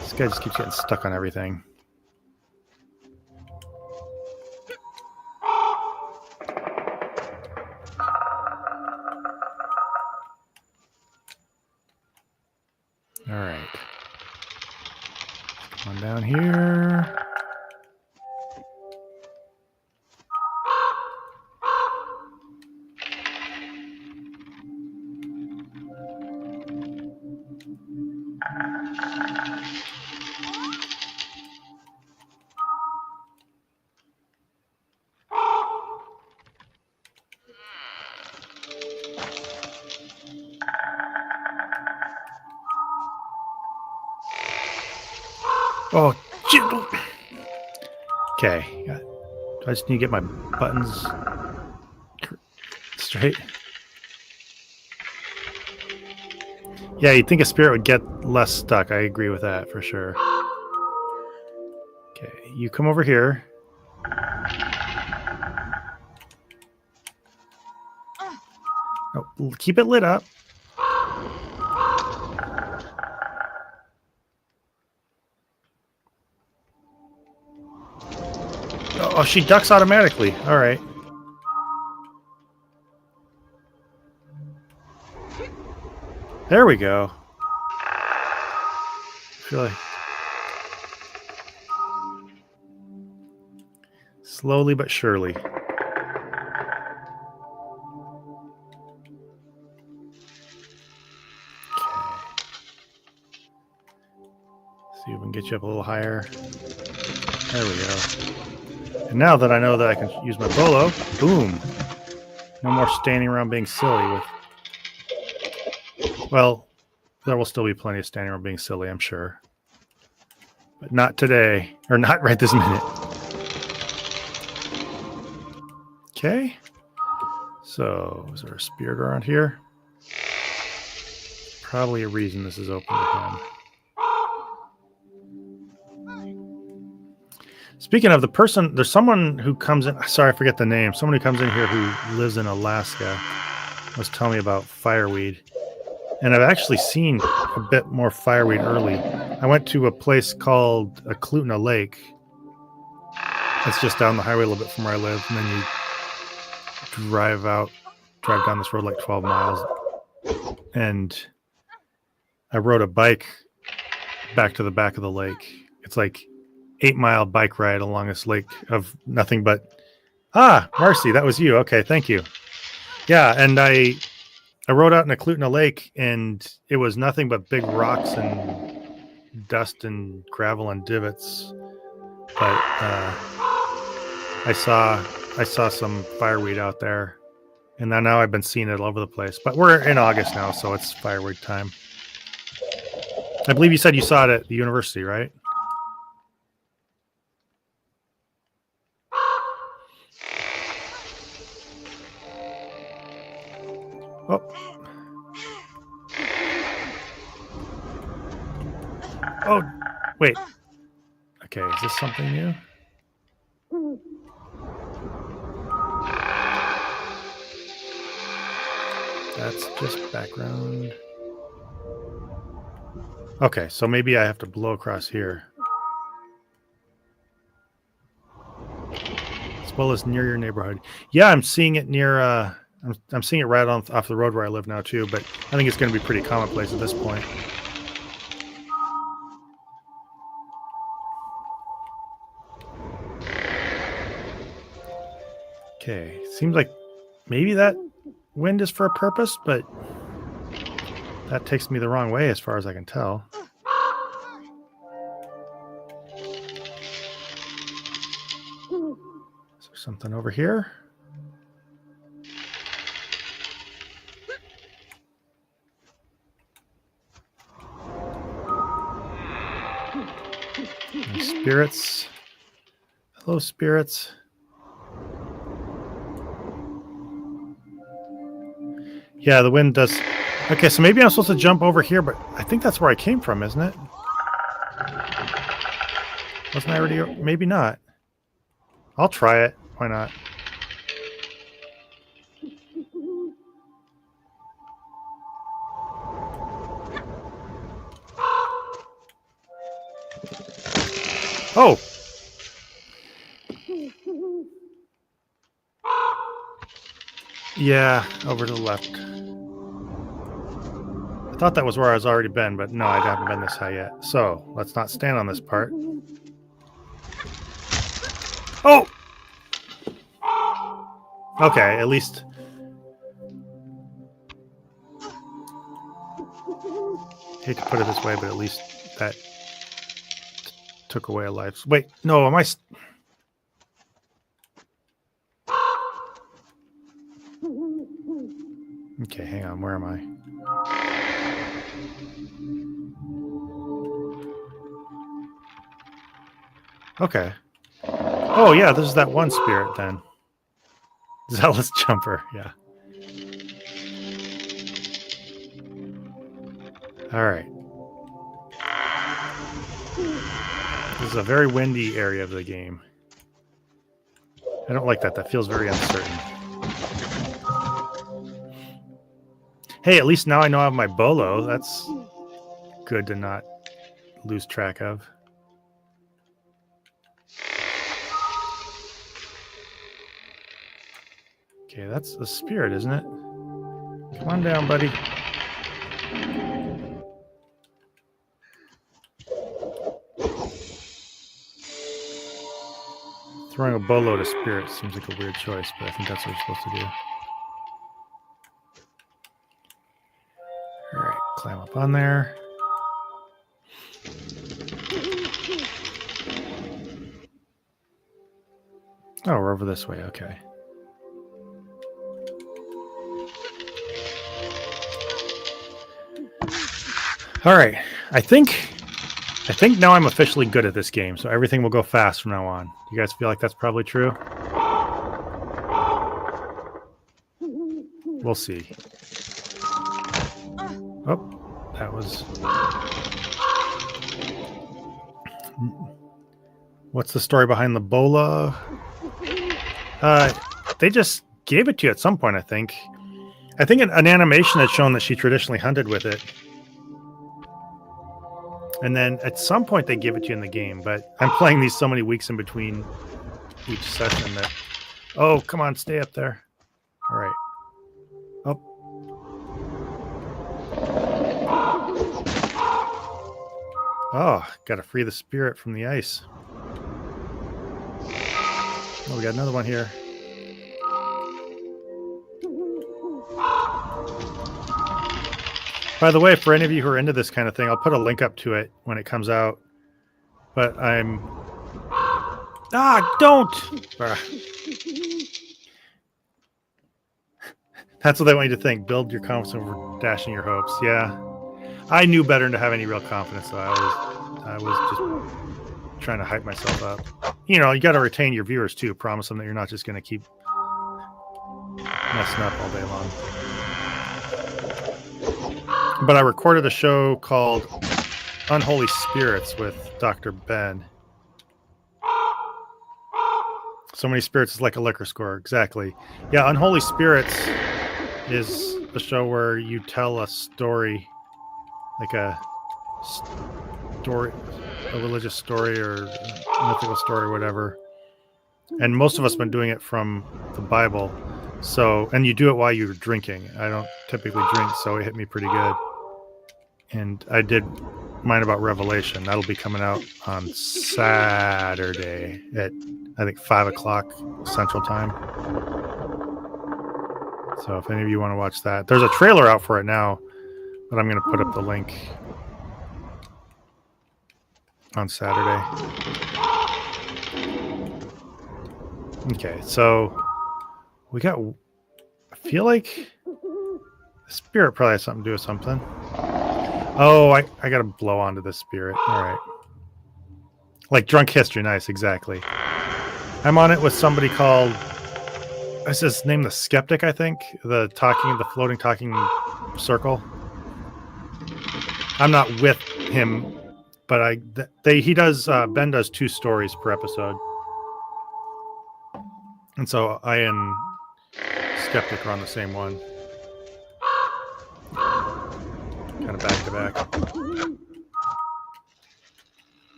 This guy just keeps getting stuck on everything. All right. Come on down here. Oh, shit. Okay. I just need to get my buttons straight. Yeah, you'd think a spirit would get less stuck. I agree with that for sure. Okay, you come over here. No, keep it lit up. Oh, she ducks automatically. All right. There we go. I feel like slowly but surely. See if we can get you up a little higher. There we go. And now that I know that I can use my bolo, boom. No more standing around being silly with... Well, there will still be plenty of standing around being silly, I'm sure. But not today. Or not right this minute. Okay. So, is there a spirit around here? Probably a reason this is open to him. Speaking of the person, there's someone who comes in. Sorry, I forget the name. Someone who comes in here who lives in Alaska was telling me about fireweed. And I've actually seen a bit more fireweed early. I went to a place called Eklutna Lake. It's just down the highway a little bit from where I live. And then you drive down this road like 12 miles. And I rode a bike back to the back of the lake. It's like 8-mile bike ride along this lake of nothing but... Ah, Marcy, that was you. Okay, thank you. Yeah, and I rode out in Eklutna Lake, and it was nothing but big rocks and dust and gravel and divots. But I saw some fireweed out there, and now I've been seeing it all over the place. But we're in August now, so it's fireweed time. I believe you said you saw it at the university, right? Oh. Oh, wait. Okay, is this something new? That's just background. Okay, so maybe I have to blow across here. As well as near your neighborhood. Yeah, I'm seeing it near... I'm seeing it right off the road where I live now too, but I think it's going to be pretty commonplace at this point. Okay, seems like maybe that wind is for a purpose, but that takes me the wrong way as far as I can tell. Is there something over here? Spirits. Hello, spirits. Yeah, the wind does. Okay, so maybe I'm supposed to jump over here, but I think that's where I came from, isn't it? Wasn't I already? Maybe not. I'll try it. Why not? Oh! Yeah, over to the left. I thought that was where I was already been, but no, I haven't been this high yet. So, let's not stand on this part. Oh! Okay, at least... hate to put it this way, but at least that took away a life. Wait, no, am I... Okay, hang on, where am I? Okay. Oh, yeah, this is that one spirit then. Zealous Jumper, yeah. All right. This is a very windy area of the game. I don't like that. That feels very uncertain. Hey, at least now I know I have my bolo. That's good to not lose track of. Okay, that's the spirit, isn't it? Come on down, buddy. Throwing a bolo to spirit seems like a weird choice, but I think that's what you're supposed to do. All right, climb up on there. Oh, we're over this way. Okay. All right. I think now I'm officially good at this game, so everything will go fast from now on. You guys feel like that's probably true? We'll see. Oh, that was... What's the story behind the bola? They just gave it to you at some point, I think. I think an animation had shown that she traditionally hunted with it. And then at some point they give it to you in the game, but I'm playing these so many weeks in between each session that... Oh, come on, stay up there. All right. Oh. Oh, got to free the spirit from the ice. Oh, we got another one here. By the way, for any of you who are into this kind of thing, I'll put a link up to it when it comes out. But I'm... Ah, don't! That's what they want you to think. Build your confidence over dashing your hopes. Yeah. I knew better than to have any real confidence, so I was just trying to hype myself up. You know, you got to retain your viewers, too. Promise them that you're not just going to keep messing up all day long. But I recorded a show called Unholy Spirits with Dr. Ben. So many spirits is like a liquor store. Exactly. Yeah, Unholy Spirits is a show where you tell a story, like a story, a religious story or a mythical story or whatever. And most of us have been doing it from the Bible. So, and you do it while you're drinking. I don't typically drink, so it hit me pretty good. And I did mine about Revelation. That'll be coming out on Saturday at, I think, 5 o'clock Central Time. So if any of you want to watch that, there's a trailer out for it now, but I'm going to put up the link on Saturday. Okay, so we got, I feel like the spirit probably has something to do with something. Oh, I got to blow onto the spirit. All right. Like Drunk History. Nice, exactly. I'm on it with somebody called, is his name the Skeptic, I think? The floating talking circle. I'm not with him, but he does, Ben does 2 stories per episode. And so I and Skeptic are on the same one. Kind of back to back.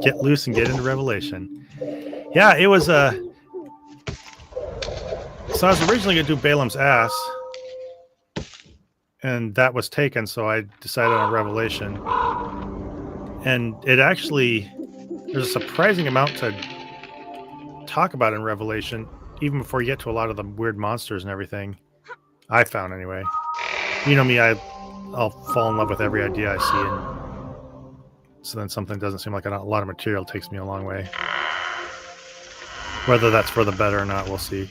Get loose and get into Revelation. Yeah, it was so I was originally going to do Balaam's ass, and that was taken, so I decided on Revelation. And it actually, there's a surprising amount to talk about in Revelation, even before you get to a lot of the weird monsters and everything. I found anyway. You know me, I'll fall in love with every idea I see, and so then something doesn't seem like a lot of material takes me a long way. Whether that's for the better or not, we'll see.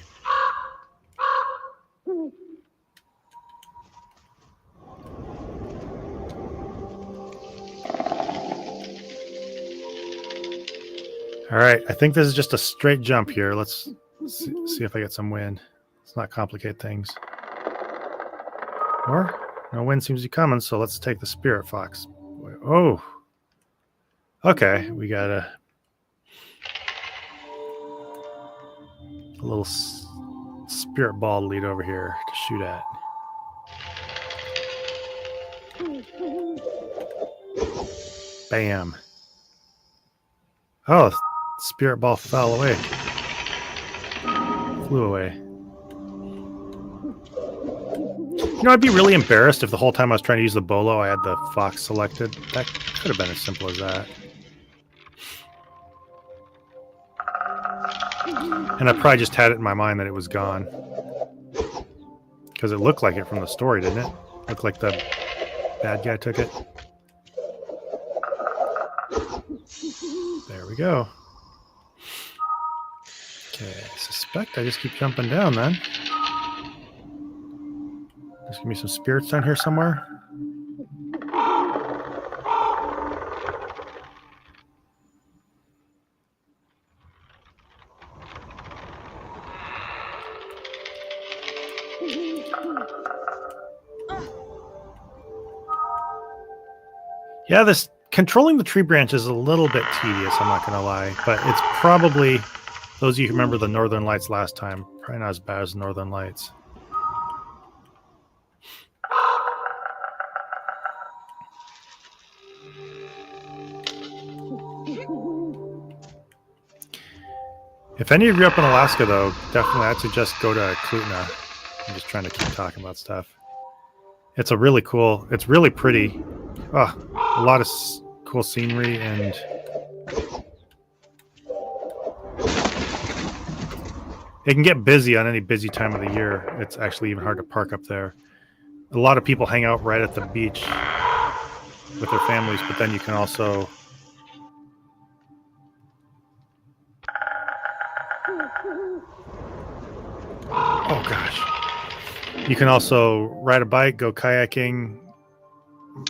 All right, I think this is just a straight jump here. Let's see if I get some wind. Let's not complicate things. Or no wind seems to be coming, so let's take the spirit fox. Oh. Okay, we got a little spirit ball to lead over here to shoot at. Bam. Oh, spirit ball fell away. Flew away. You know, I'd be really embarrassed if the whole time I was trying to use the bolo, I had the fox selected. That could have been as simple as that. And I probably just had it in my mind that it was gone. Because it looked like it from the story, didn't it? Looked like the bad guy took it. There we go. Okay, I suspect I just keep jumping down then. There's gonna be some spirits down here somewhere. Yeah, this controlling the tree branch is a little bit tedious, I'm not going to lie. But it's probably, those of you who remember the Northern Lights last time, probably not as bad as Northern Lights. If any of you are up in Alaska, though, definitely I'd suggest go to Klutna. I'm just trying to keep talking about stuff. It's a really cool, it's really pretty. Oh, a lot of cool scenery, and it can get busy on any busy time of the year. It's actually even hard to park up there. A lot of people hang out right at the beach with their families, but then you can also oh gosh. You can also ride a bike, go kayaking.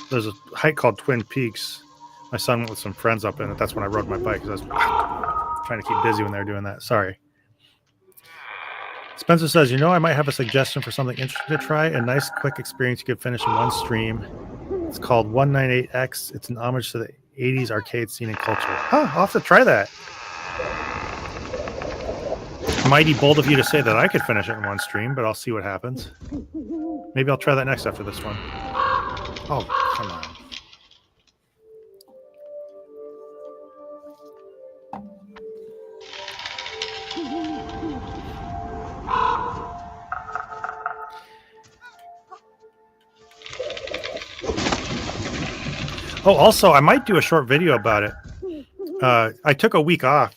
There's a hike called Twin Peaks. My son went with some friends up in it. That's when I rode my bike because I was trying to keep busy when they were doing that. Sorry. Spencer says, you know, I might have a suggestion for something interesting to try. A nice, quick experience you could finish in one stream. It's called 198X. It's an homage to the 80s arcade scene and culture. Huh, I'll have to try that. Mighty bold of you to say that I could finish it in one stream, but I'll see what happens. Maybe I'll try that next after this one. Oh, come on. Oh, also, I might do a short video about it. I took a week off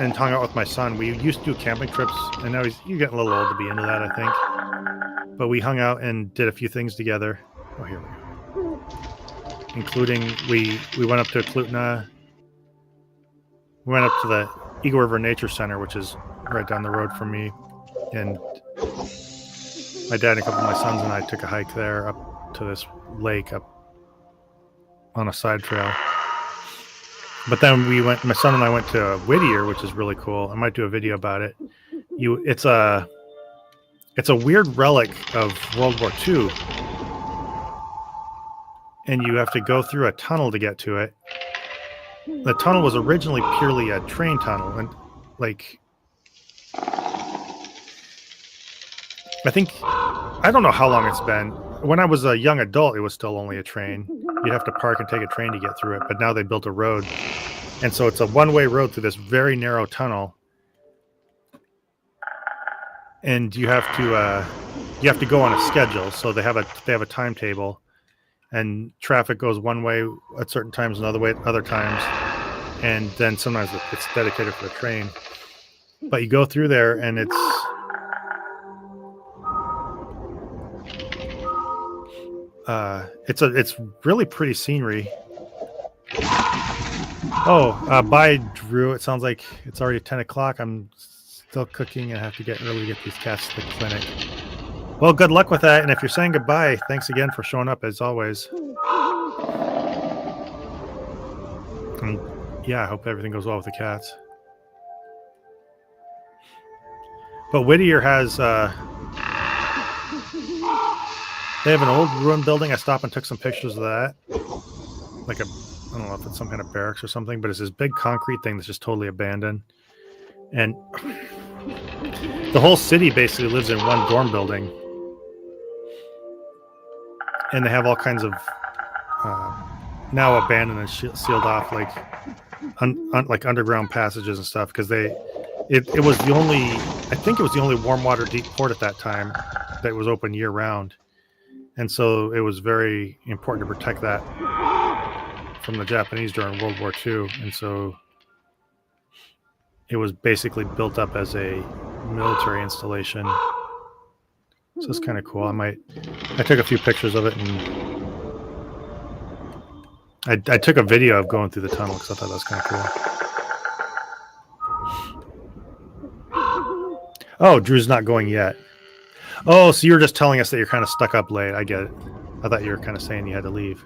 and hung out with my son. We used to do camping trips, and now you're getting a little old to be into that, I think. But we hung out and did a few things together. Oh, here we go. Including, we went up to Klutna. We went up to the Eagle River Nature Center, which is right down the road from me. And my dad and a couple of my sons and I took a hike there up to this lake up on a side trail. But then we went, my son and I went to Whittier, which is really cool. I might do a video about it. It's a weird relic of World War II. And you have to go through a tunnel to get to it. The tunnel was originally purely a train tunnel, and like, I don't know how long it's been. When I was a young adult, it was still only a train. You'd have to park and take a train to get through it, but now they built a road. And so it's a one-way road through this very narrow tunnel. And you have to go on a schedule. So they have a timetable, and traffic goes one way at certain times, another way at other times. And then sometimes it's dedicated for the train. But you go through there, and it's really pretty scenery. Oh, bye, Drew. It sounds like it's already 10 o'clock. I'm still cooking and have to get early to get these cats to the clinic. Well, good luck with that. And if you're saying goodbye, thanks again for showing up as always. And yeah, I hope everything goes well with the cats. But Whittier has They have an old ruined building. I stopped and took some pictures of that. Like I don't know if it's some kind of barracks or something, but it's this big concrete thing that's just totally abandoned. And the whole city basically lives in one dorm building. And they have all kinds of now abandoned and sealed off like like underground passages and stuff, because it was the only, I think it was the only warm water deep port at that time that was open year round. And so it was very important to protect that from the Japanese during World War II. And so it was basically built up as a military installation. So it's kind of cool. I took a few pictures of it, and I took a video of going through the tunnel because I thought that was kind of cool. Oh, Drew's not going yet. Oh, so you're just telling us that you're kind of stuck up late. I get it. I thought you were kind of saying you had to leave.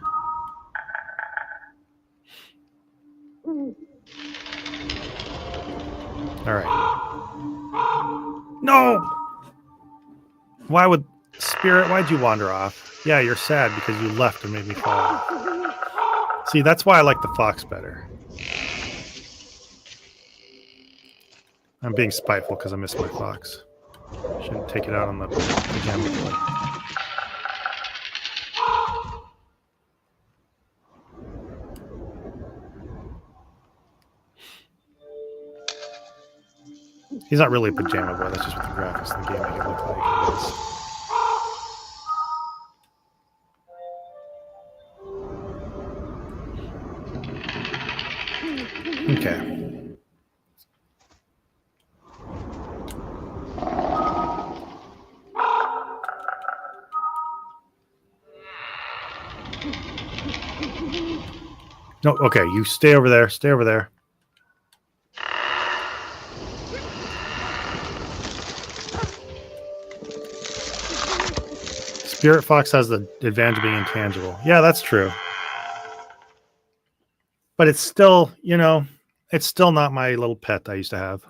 All right. No! Why would... Spirit, why'd you wander off? Yeah, you're sad because you left and made me fall off. See, that's why I like the fox better. I'm being spiteful because I miss my fox. Shouldn't take it out on the pajama boy. He's not really a pajama boy, that's just what the graphics of the game make it look like, I guess. Okay. No, okay, you stay over there. Stay over there. Spirit Fox has the advantage of being intangible. Yeah, that's true. But it's still, you know, it's still not my little pet I used to have.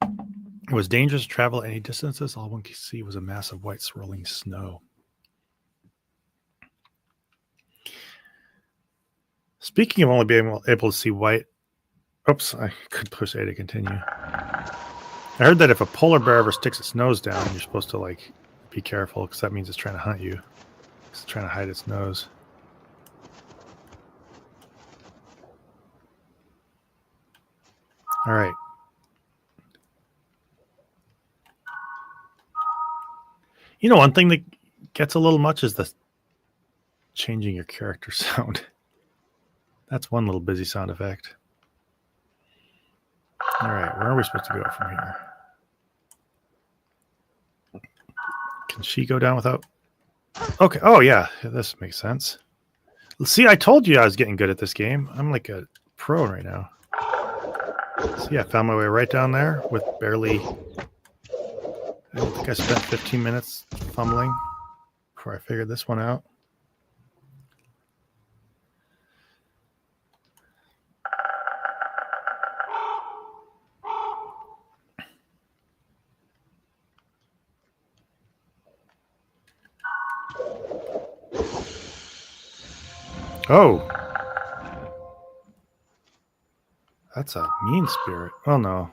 It was dangerous to travel any distances. All one could see was a mass of white swirling snow. Speaking of only being able to see white, oops, I could push A to continue. I heard that if a polar bear ever sticks its nose down, you're supposed to like be careful because that means it's trying to hunt you. It's trying to hide its nose. All right. You know, one thing that gets a little much is the changing your character sound. That's one little busy sound effect. All right, where are we supposed to go from here? Can she go down without... Okay, oh yeah, this makes sense. See, I told you I was getting good at this game. I'm like a pro right now. So yeah, I found my way right down there with barely... I don't think I spent 15 minutes fumbling before I figured this one out. Oh. That's a mean spirit. Oh no.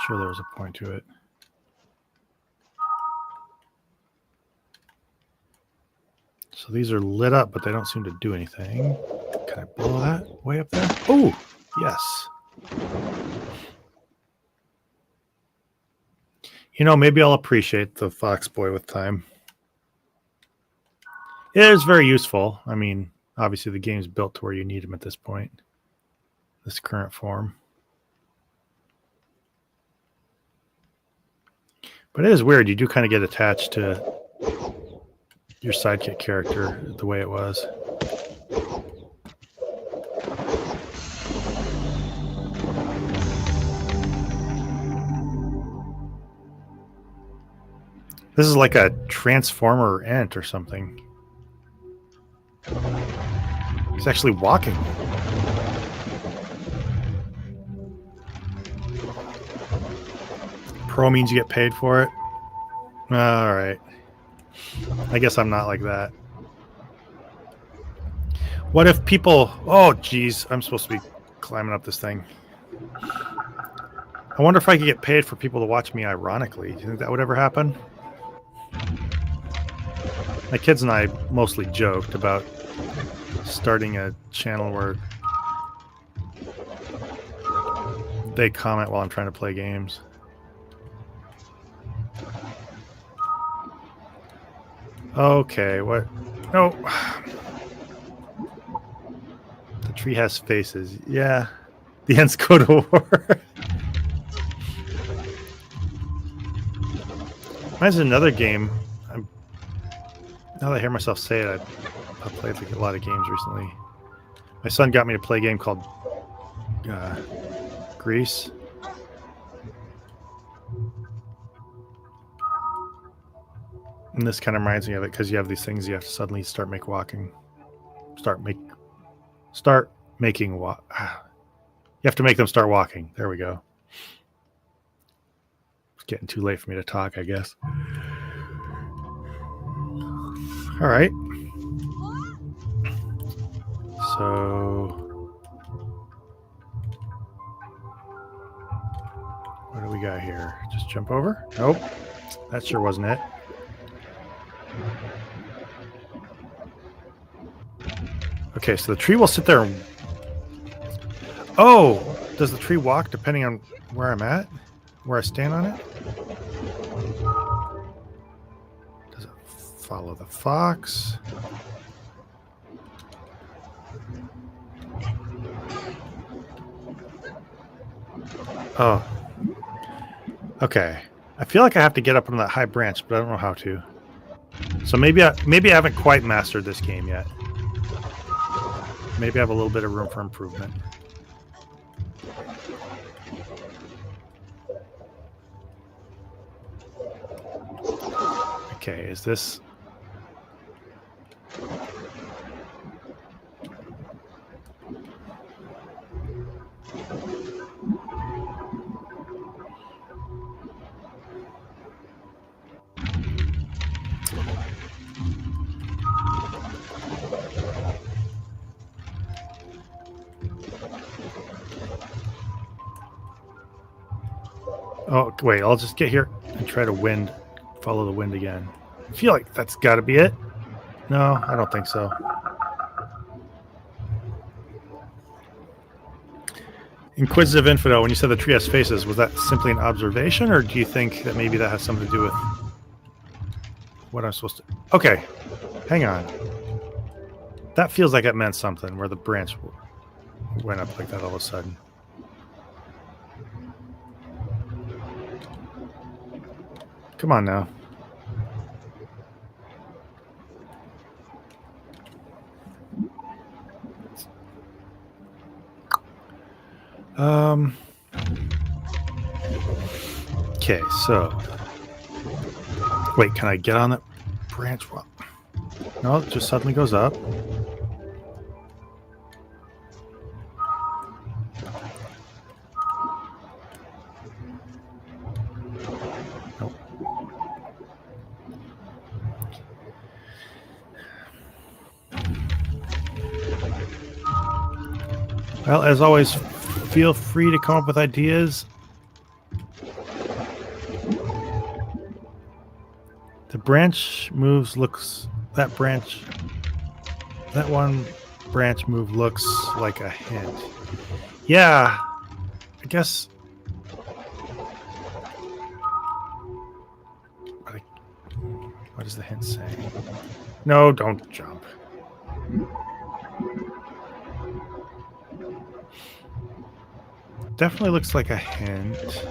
Sure there was a point to it. So these are lit up, but they don't seem to do anything. Can I blow that way up there? Oh, yes. You know, maybe I'll appreciate the Fox Boy with time. It is very useful. I mean, obviously the game's built to where you need him at this point. This current form. But it is weird. You do kind of get attached to your sidekick character the way it was. This is like a transformer ant or something. He's actually walking. Pro means you get paid for it. All right. I guess I'm not like that. What if people... Oh, geez. I'm supposed to be climbing up this thing. I wonder if I could get paid for people to watch me ironically. Do you think that would ever happen? My kids and I mostly joked about starting a channel where they comment while I'm trying to play games. Okay, what? No. The tree has faces. Yeah. The ends go to war. Mine's another game. Now that I hear myself say it, I've played like a lot of games recently. My son got me to play a game called Grease. And this kind of reminds me of it because you have these things you have to suddenly start making walking. You have to make them start walking. There we go. It's getting too late for me to talk, I guess. All right. So, what do we got here? Just jump over? Nope. That sure wasn't it. Okay, so the tree will sit there and... Oh! Does the tree walk depending on where I'm at? Where I stand on it? Does it follow the fox? Oh. Okay. I feel like I have to get up on that high branch, but I don't know how to. So maybe I haven't quite mastered this game yet. Maybe I have a little bit of room for improvement. Okay, is this... Oh, wait, I'll just get here and try to follow the wind again. I feel like that's got to be it. No, I don't think so. Inquisitive Infidel, when you said the tree has faces, was that simply an observation, or do you think that maybe that has something to do with what I'm supposed to... Okay, hang on. That feels like it meant something, where the branch went up like that all of a sudden. Come on now. Okay, so wait, can I get on that branch? Well, no, it just suddenly goes up. Nope. Well, as always, feel free to come up with ideas. The branch moves that one branch move looks like a hint. Yeah, I guess. What does the hint say? No, don't jump. Definitely looks like a hint.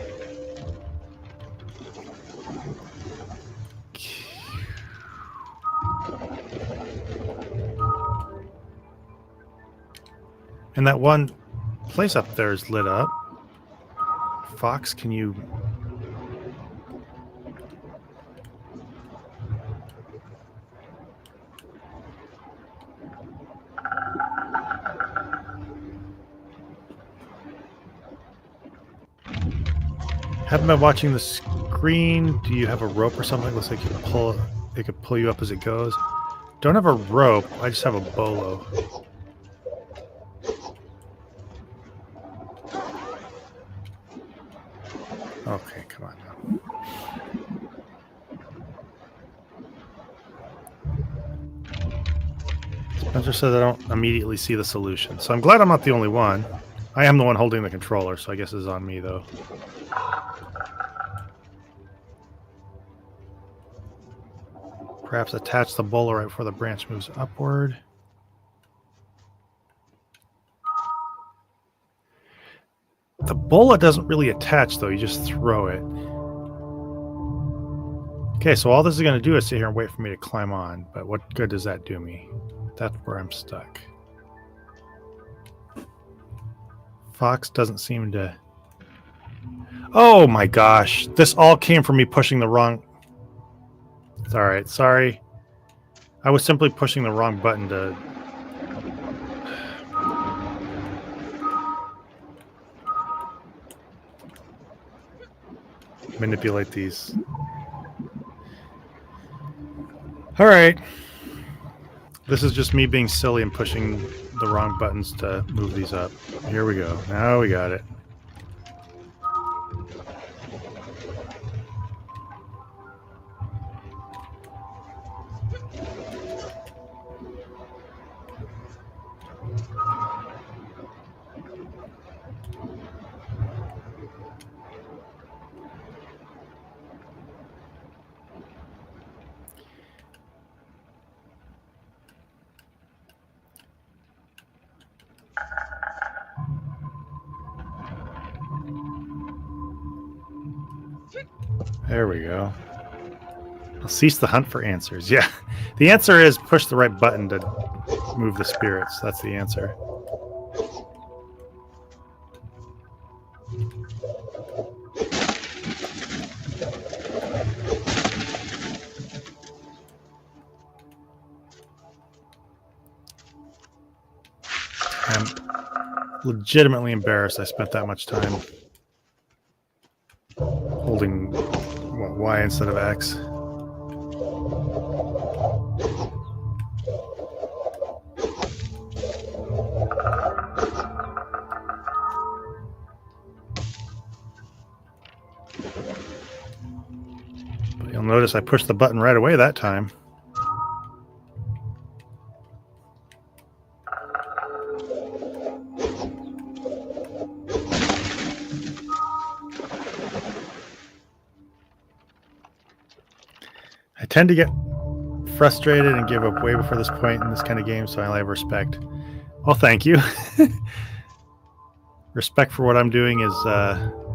And that one place up there is lit up. Fox, can you... Haven't been watching the screen, do you have a rope or something? Looks like you pull. It could pull you up as it goes. Don't have a rope. I just have a bolo. Okay, come on now. Spencer says I don't immediately see the solution. So I'm glad I'm not the only one. I am the one holding the controller, so I guess it's on me, though. Perhaps attach the bolo right before the branch moves upward. The bola doesn't really attach, though. You just throw it. Okay, so all this is going to do is sit here and wait for me to climb on. But what good does that do me? That's where I'm stuck. Fox doesn't seem to... Oh my gosh. This all came from me pushing the wrong... It's all right. Sorry. I was simply pushing the wrong button to... manipulate these. All right. This is just me being silly and pushing the wrong buttons to move these up. Here we go. Now we got it. There we go. I'll cease the hunt for answers. Yeah. The answer is push the right button to move the spirits. That's the answer. I'm legitimately embarrassed I spent that much time holding Y instead of X. But you'll notice I pushed the button right away that time. I tend to get frustrated and give up way before this point in this kind of game, so I have respect. Well, thank you. Respect for what I'm doing is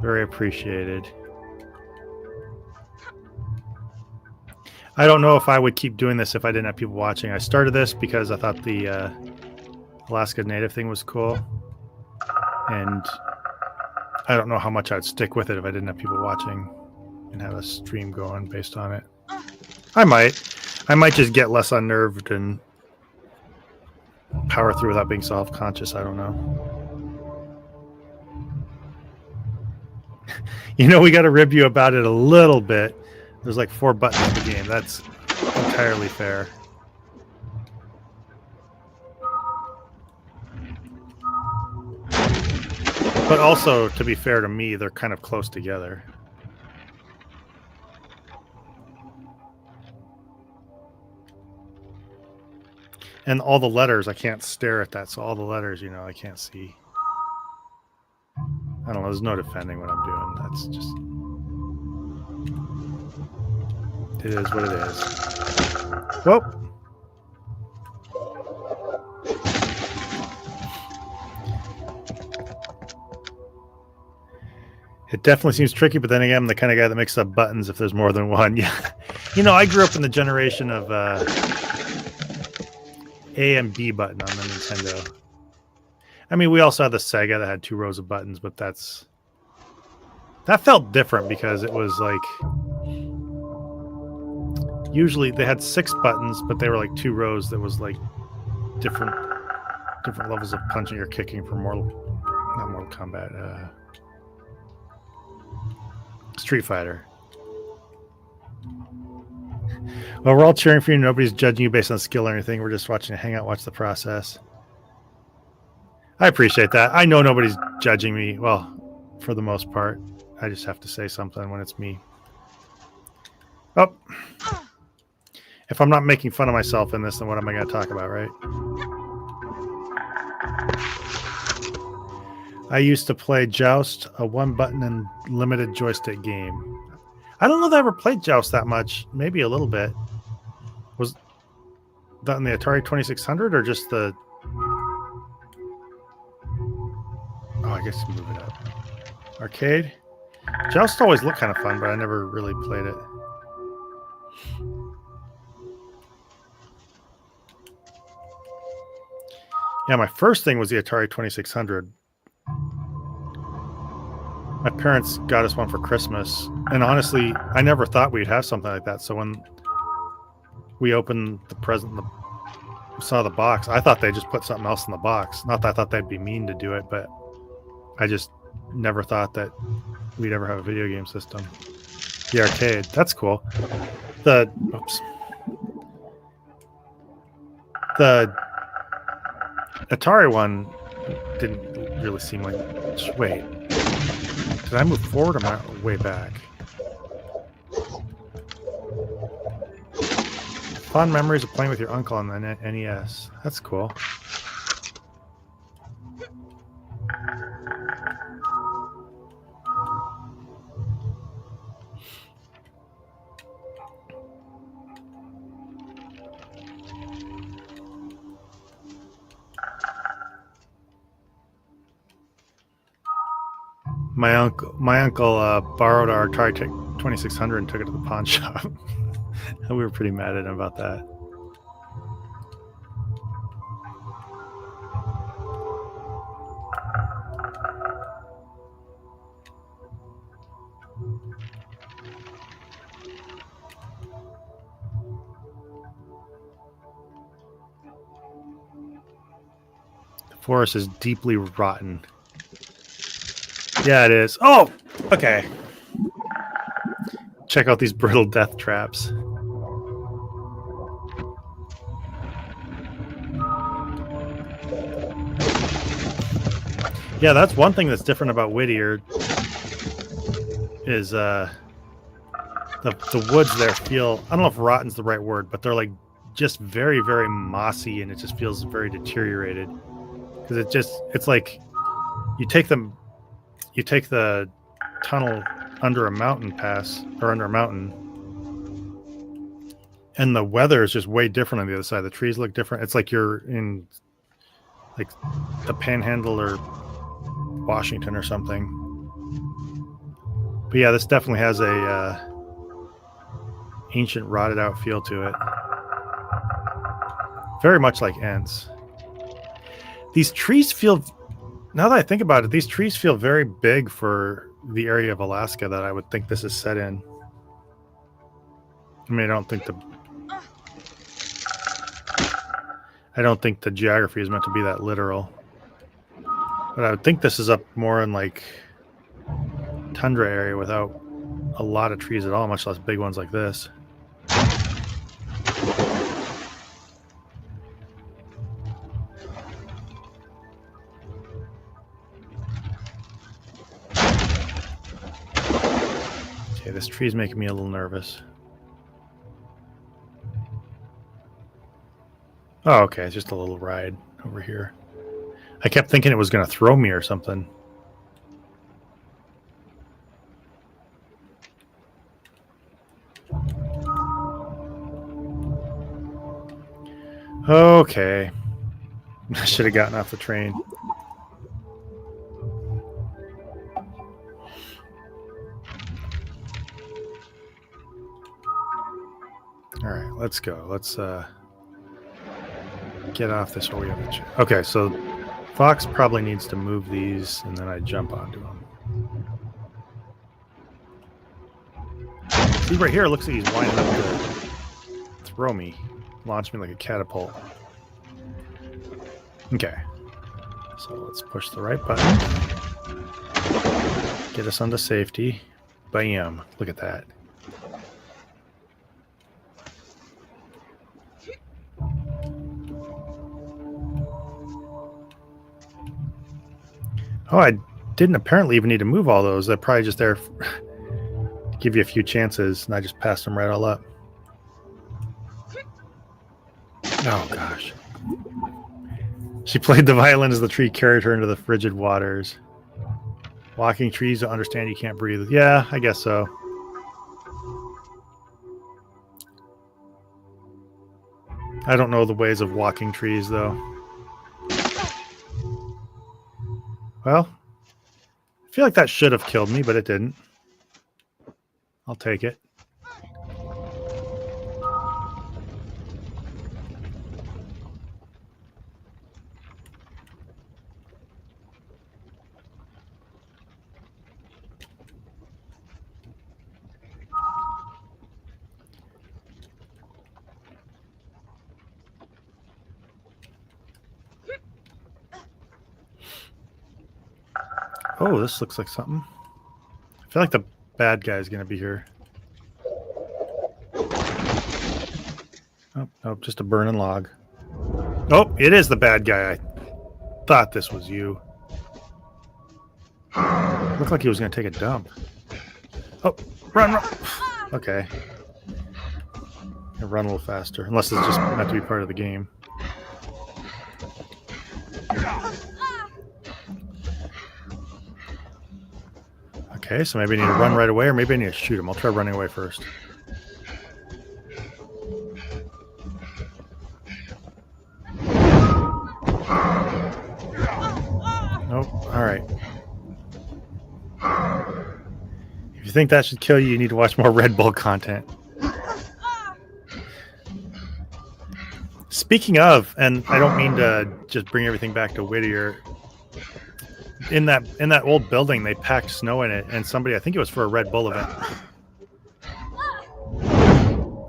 very appreciated. I don't know if I would keep doing this if I didn't have people watching. I started this because I thought the Alaska Native thing was cool. And I don't know how much I'd stick with it if I didn't have people watching and have a stream going based on it. I might just get less unnerved and power through without being self-conscious. I don't know. You know, we got to rib you about it a little bit. There's like 4 buttons in the game. That's entirely fair. But also, to be fair to me, they're kind of close together. And all the letters, I can't stare at that. So all the letters, you know, I can't see. I don't know. There's no defending what I'm doing. That's just... It is what it is. Whoa. It definitely seems tricky, but then again, I'm the kind of guy that makes up buttons if there's more than one. Yeah. You know, I grew up in the generation of... A and B button on the Nintendo. I mean, we also had the Sega that had 2 rows of buttons, but that felt different because it was like usually they had 6 buttons, but they were like 2 rows that was like different levels of punching or kicking for not Mortal Kombat, Street Fighter. Well, we're all cheering for you. Nobody's judging you based on skill or anything. We're just watching you hang out, watch the process. I appreciate that. I know nobody's judging me. Well, for the most part. I just have to say something when it's me. Oh. If I'm not making fun of myself in this, then what am I going to talk about, right? I used to play Joust, a one-button and limited joystick game. I don't know that I ever played Joust that much. Maybe a little bit. Was that in the Atari 2600 or just the... Oh, I guess move it up. Arcade? Joust always looked kind of fun, but I never really played it. Yeah, my first thing was the Atari 2600. My parents got us one for Christmas. And honestly, I never thought we'd have something like that. So when we opened the present, saw the box, I thought they just put something else in the box. Not that I thought they'd be mean to do it, but I just never thought that we'd ever have a video game system. The arcade, that's cool. The Atari one didn't really seem like... Wait. Did I move forward or am I way back? Fond memories of playing with your uncle on the NES. That's cool. My uncle borrowed our Atari 2600 and took it to the pawn shop. We were pretty mad at him about that. The forest is deeply rotten. Yeah, it is. Oh, okay. Check out these brittle death traps. Yeah, that's one thing that's different about Whittier is the woods there feel, I don't know if rotten's the right word, but they're like just very, very mossy, and it just feels very deteriorated. Because it's like you take the tunnel under a mountain pass, or under a mountain, and the weather is just way different on the other side. The trees look different. It's like you're in like the Panhandle or Washington or something. But yeah, this definitely has a ancient, rotted out feel to it. Very much like Ents. These trees feel, now that I think about it, these trees feel very big for the area of Alaska that I would think this is set in. I mean, I don't think the geography is meant to be that literal. But I would think this is up more in like tundra area without a lot of trees at all, much less big ones like this. Okay, this tree's making me a little nervous. Oh, okay, it's just a little ride over here. I kept thinking it was going to throw me or something. Okay. I should have gotten off the train. All right, let's go. Let's get off this while we have a okay, so Fox probably needs to move these, and then I jump onto him. See, right here, it looks like he's winding up to throw me. Launch me like a catapult. Okay. So let's push the right button. Get us onto safety. Bam. Look at that. Oh, I didn't apparently even need to move all those. They're probably just there to give you a few chances, and I just passed them right all up. Oh, gosh. She played the violin as the tree carried her into the frigid waters. Walking trees don't understand you can't breathe. Yeah, I guess so. I don't know the ways of walking trees, though. Well, I feel like that should have killed me, but it didn't. I'll take it. Oh, this looks like something. I feel like the bad guy is going to be here. Oh, nope, just a burning log. Oh, it is the bad guy. I thought this was you. Looked like he was going to take a dump. Oh, run, run. Okay. I'll run a little faster, unless it's just meant to be part of the game. Okay, so maybe I need to run right away, or maybe I need to shoot him. I'll try running away first. Nope. All right. If you think that should kill you, you need to watch more Red Bull content. Speaking of, and I don't mean to just bring everything back to Whittier. In that old building, they packed snow in it, and somebody, I think it was for a Red Bull event.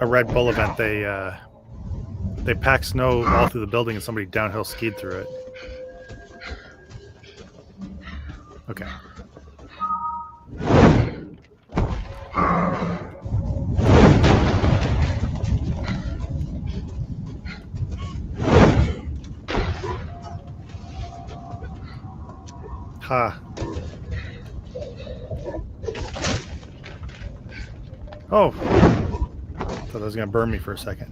A Red Bull event, they packed snow all through the building, and somebody downhill skied through it. Okay. Ha. Oh. Thought that was going to burn me for a second.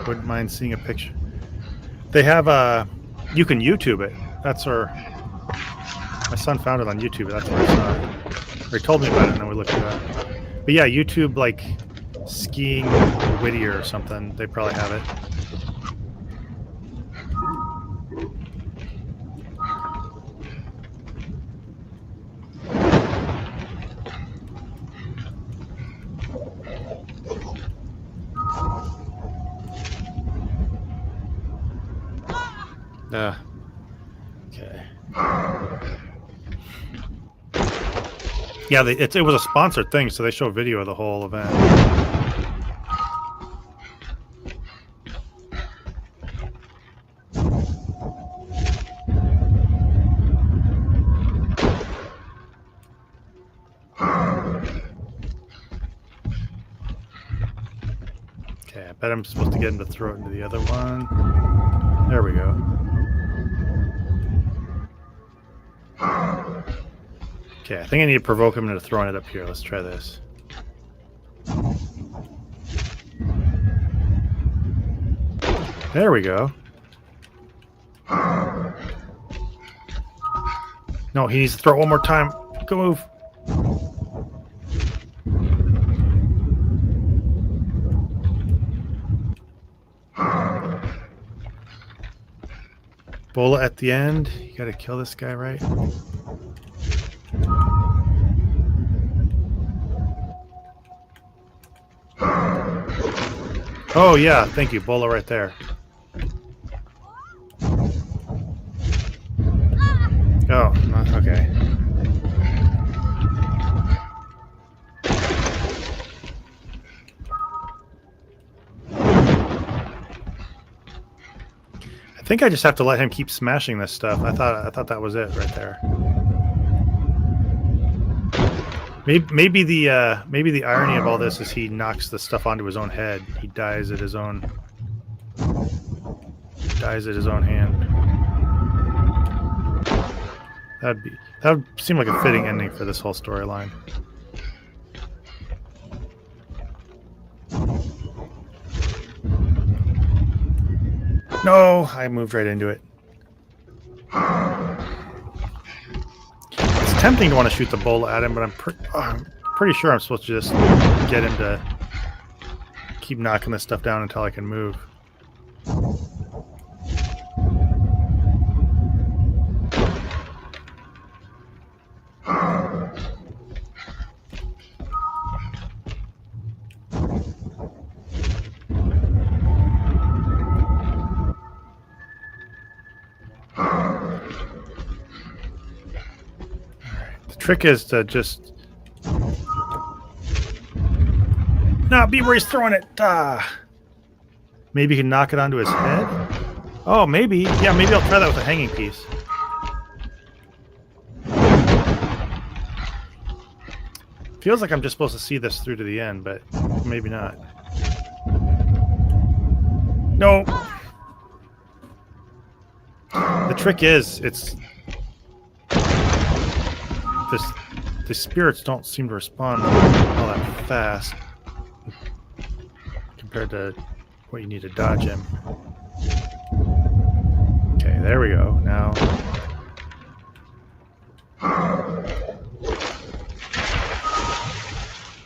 Wouldn't mind seeing a picture. They have you can YouTube it. That's where my son found it on YouTube. That's where I saw it. Or he told me about it, and then we looked it up. But yeah, YouTube, like skiing Whittier or something. They probably have it. Okay. Yeah, it was a sponsored thing, so they show a video of the whole event. Okay, I bet I'm supposed to get him to throw it into the other one. There we go. Okay, I think I need to provoke him into throwing it up here. Let's try this. There we go. No, he needs to throw it one more time. Go move. Bullet at the end. You gotta kill this guy, right? Oh yeah, thank you. Bola right there. Oh, okay. I think I just have to let him keep smashing this stuff. I thought that was it right there. Maybe the irony of all this is he knocks the stuff onto his own head. He dies at his own hand. That would seem like a fitting ending for this whole storyline. No, I moved right into it. It's tempting to want to shoot the bowl at him, but I'm pretty sure I'm supposed to just get him to keep knocking this stuff down until I can move. Trick is to just not be where he's throwing it. Maybe he can knock it onto his head. Oh, maybe. Yeah, maybe I'll try that with a hanging piece. Feels like I'm just supposed to see this through to the end, but maybe not. No. The trick is, the spirits don't seem to respond all that fast compared to what you need to dodge him. Okay, there we go. Now,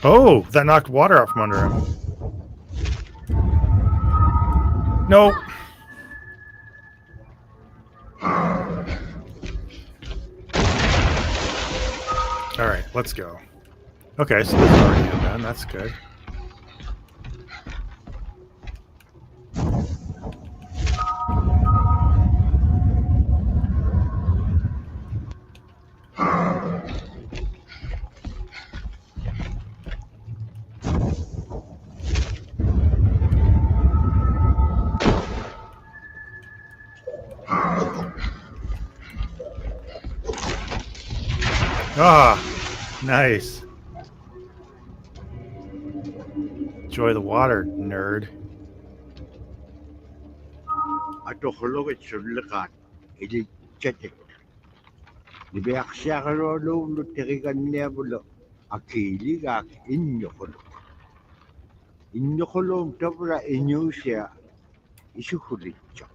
oh, that knocked water out from under him. No. All right, let's go. Okay, so this is already done. That's good. Ah, nice. Enjoy the water, nerd. Ato hologet sullekat. Ili chatek. Libeaksakalo lo terigan nebulo. Akili gak inyokolo. Inyokolo tabra inyusia isukulicha.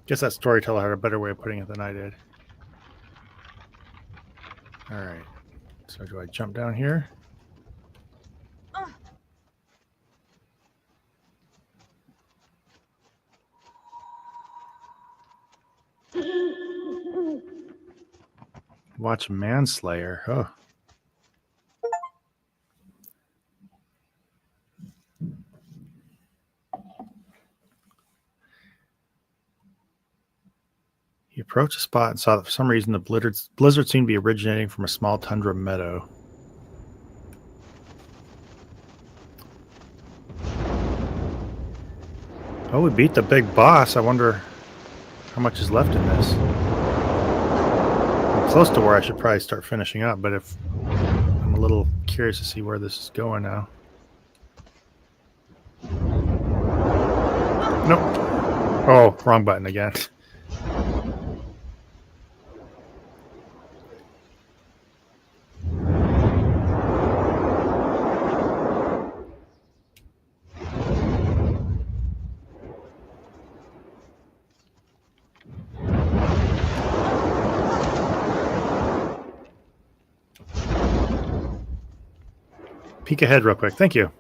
Guess that storyteller had a better way of putting it than I did. All right. So do I jump down here? Watch Manslayer. Oh. He approached the spot and saw that for some reason the blizzard seemed to be originating from a small tundra meadow. Oh, we beat the big boss. I wonder how much is left in this. I'm close to where I should probably start finishing up, but if I'm a little curious to see where this is going now. Nope. Oh, wrong button again. Peek ahead real quick. Thank you.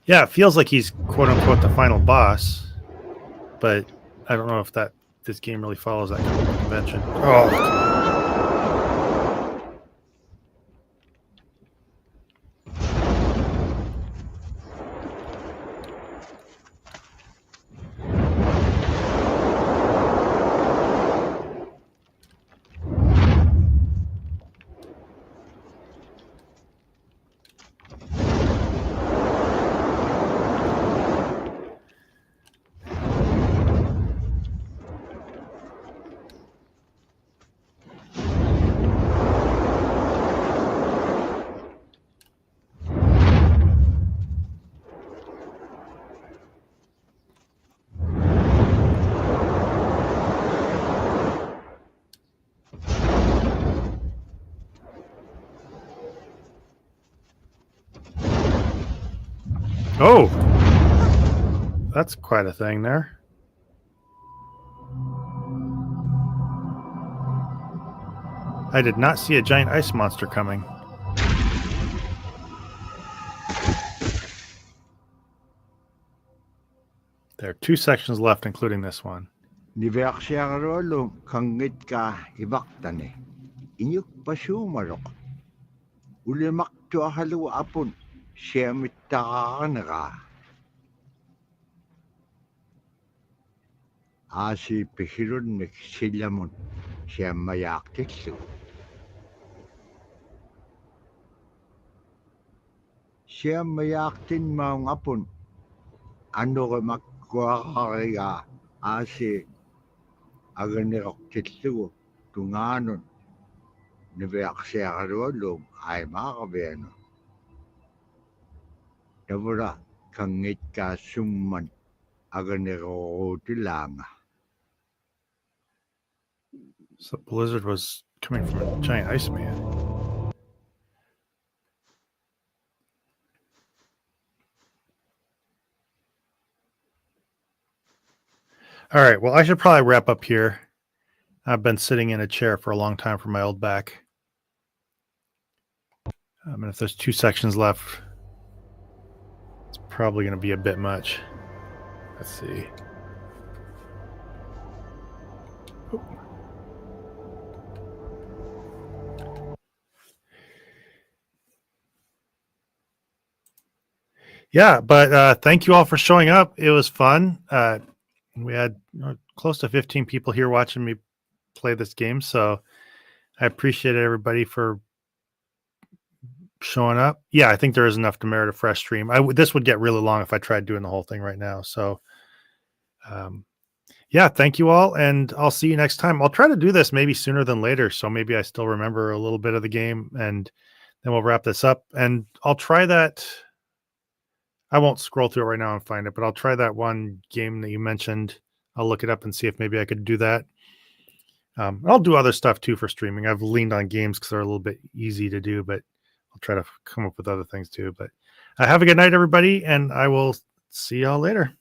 Yeah, it feels like he's quote unquote the final boss, but I don't know if this game really follows that kind of convention. Oh. Oh, that's quite a thing there. I did not see a giant ice monster coming. There are 2 sections left, including this one. Niveaksiagarolo kangit ka ibaktane. Inyuk pasumarok. Ulimak to halu apun. Siamittakanaka. Asi pihirun nik silamun. Siamayaktiklu. Siamayaktin maung apun. Ano ka magkuakariga. Asi aganirok titlu. Tunganon. Niveaksiagarolo ay makabeno. Dabura kangit ka summan aganero tilanga. So the blizzard was coming from a giant Iceman. All right. Well, I should probably wrap up here. I've been sitting in a chair for a long time for my old back. And if there's 2 sections left, it's probably going to be a bit much. Let's see. Yeah, but thank you all for showing up. It was fun. We had close to 15 people here watching me play this game, so I appreciate everybody for showing up. Yeah, I think there is enough to merit a fresh stream. This would get really long if I tried doing the whole thing right now. So, yeah, thank you all, and I'll see you next time. I'll try to do this maybe sooner than later, so maybe I still remember a little bit of the game, and then we'll wrap this up. And I'll try that. I won't scroll through it right now and find it, but I'll try that one game that you mentioned. I'll look it up and see if maybe I could do that. I'll do other stuff too for streaming. I've leaned on games because they're a little bit easy to do, but I'll try to come up with other things too. But have a good night, everybody, and I will see y'all later.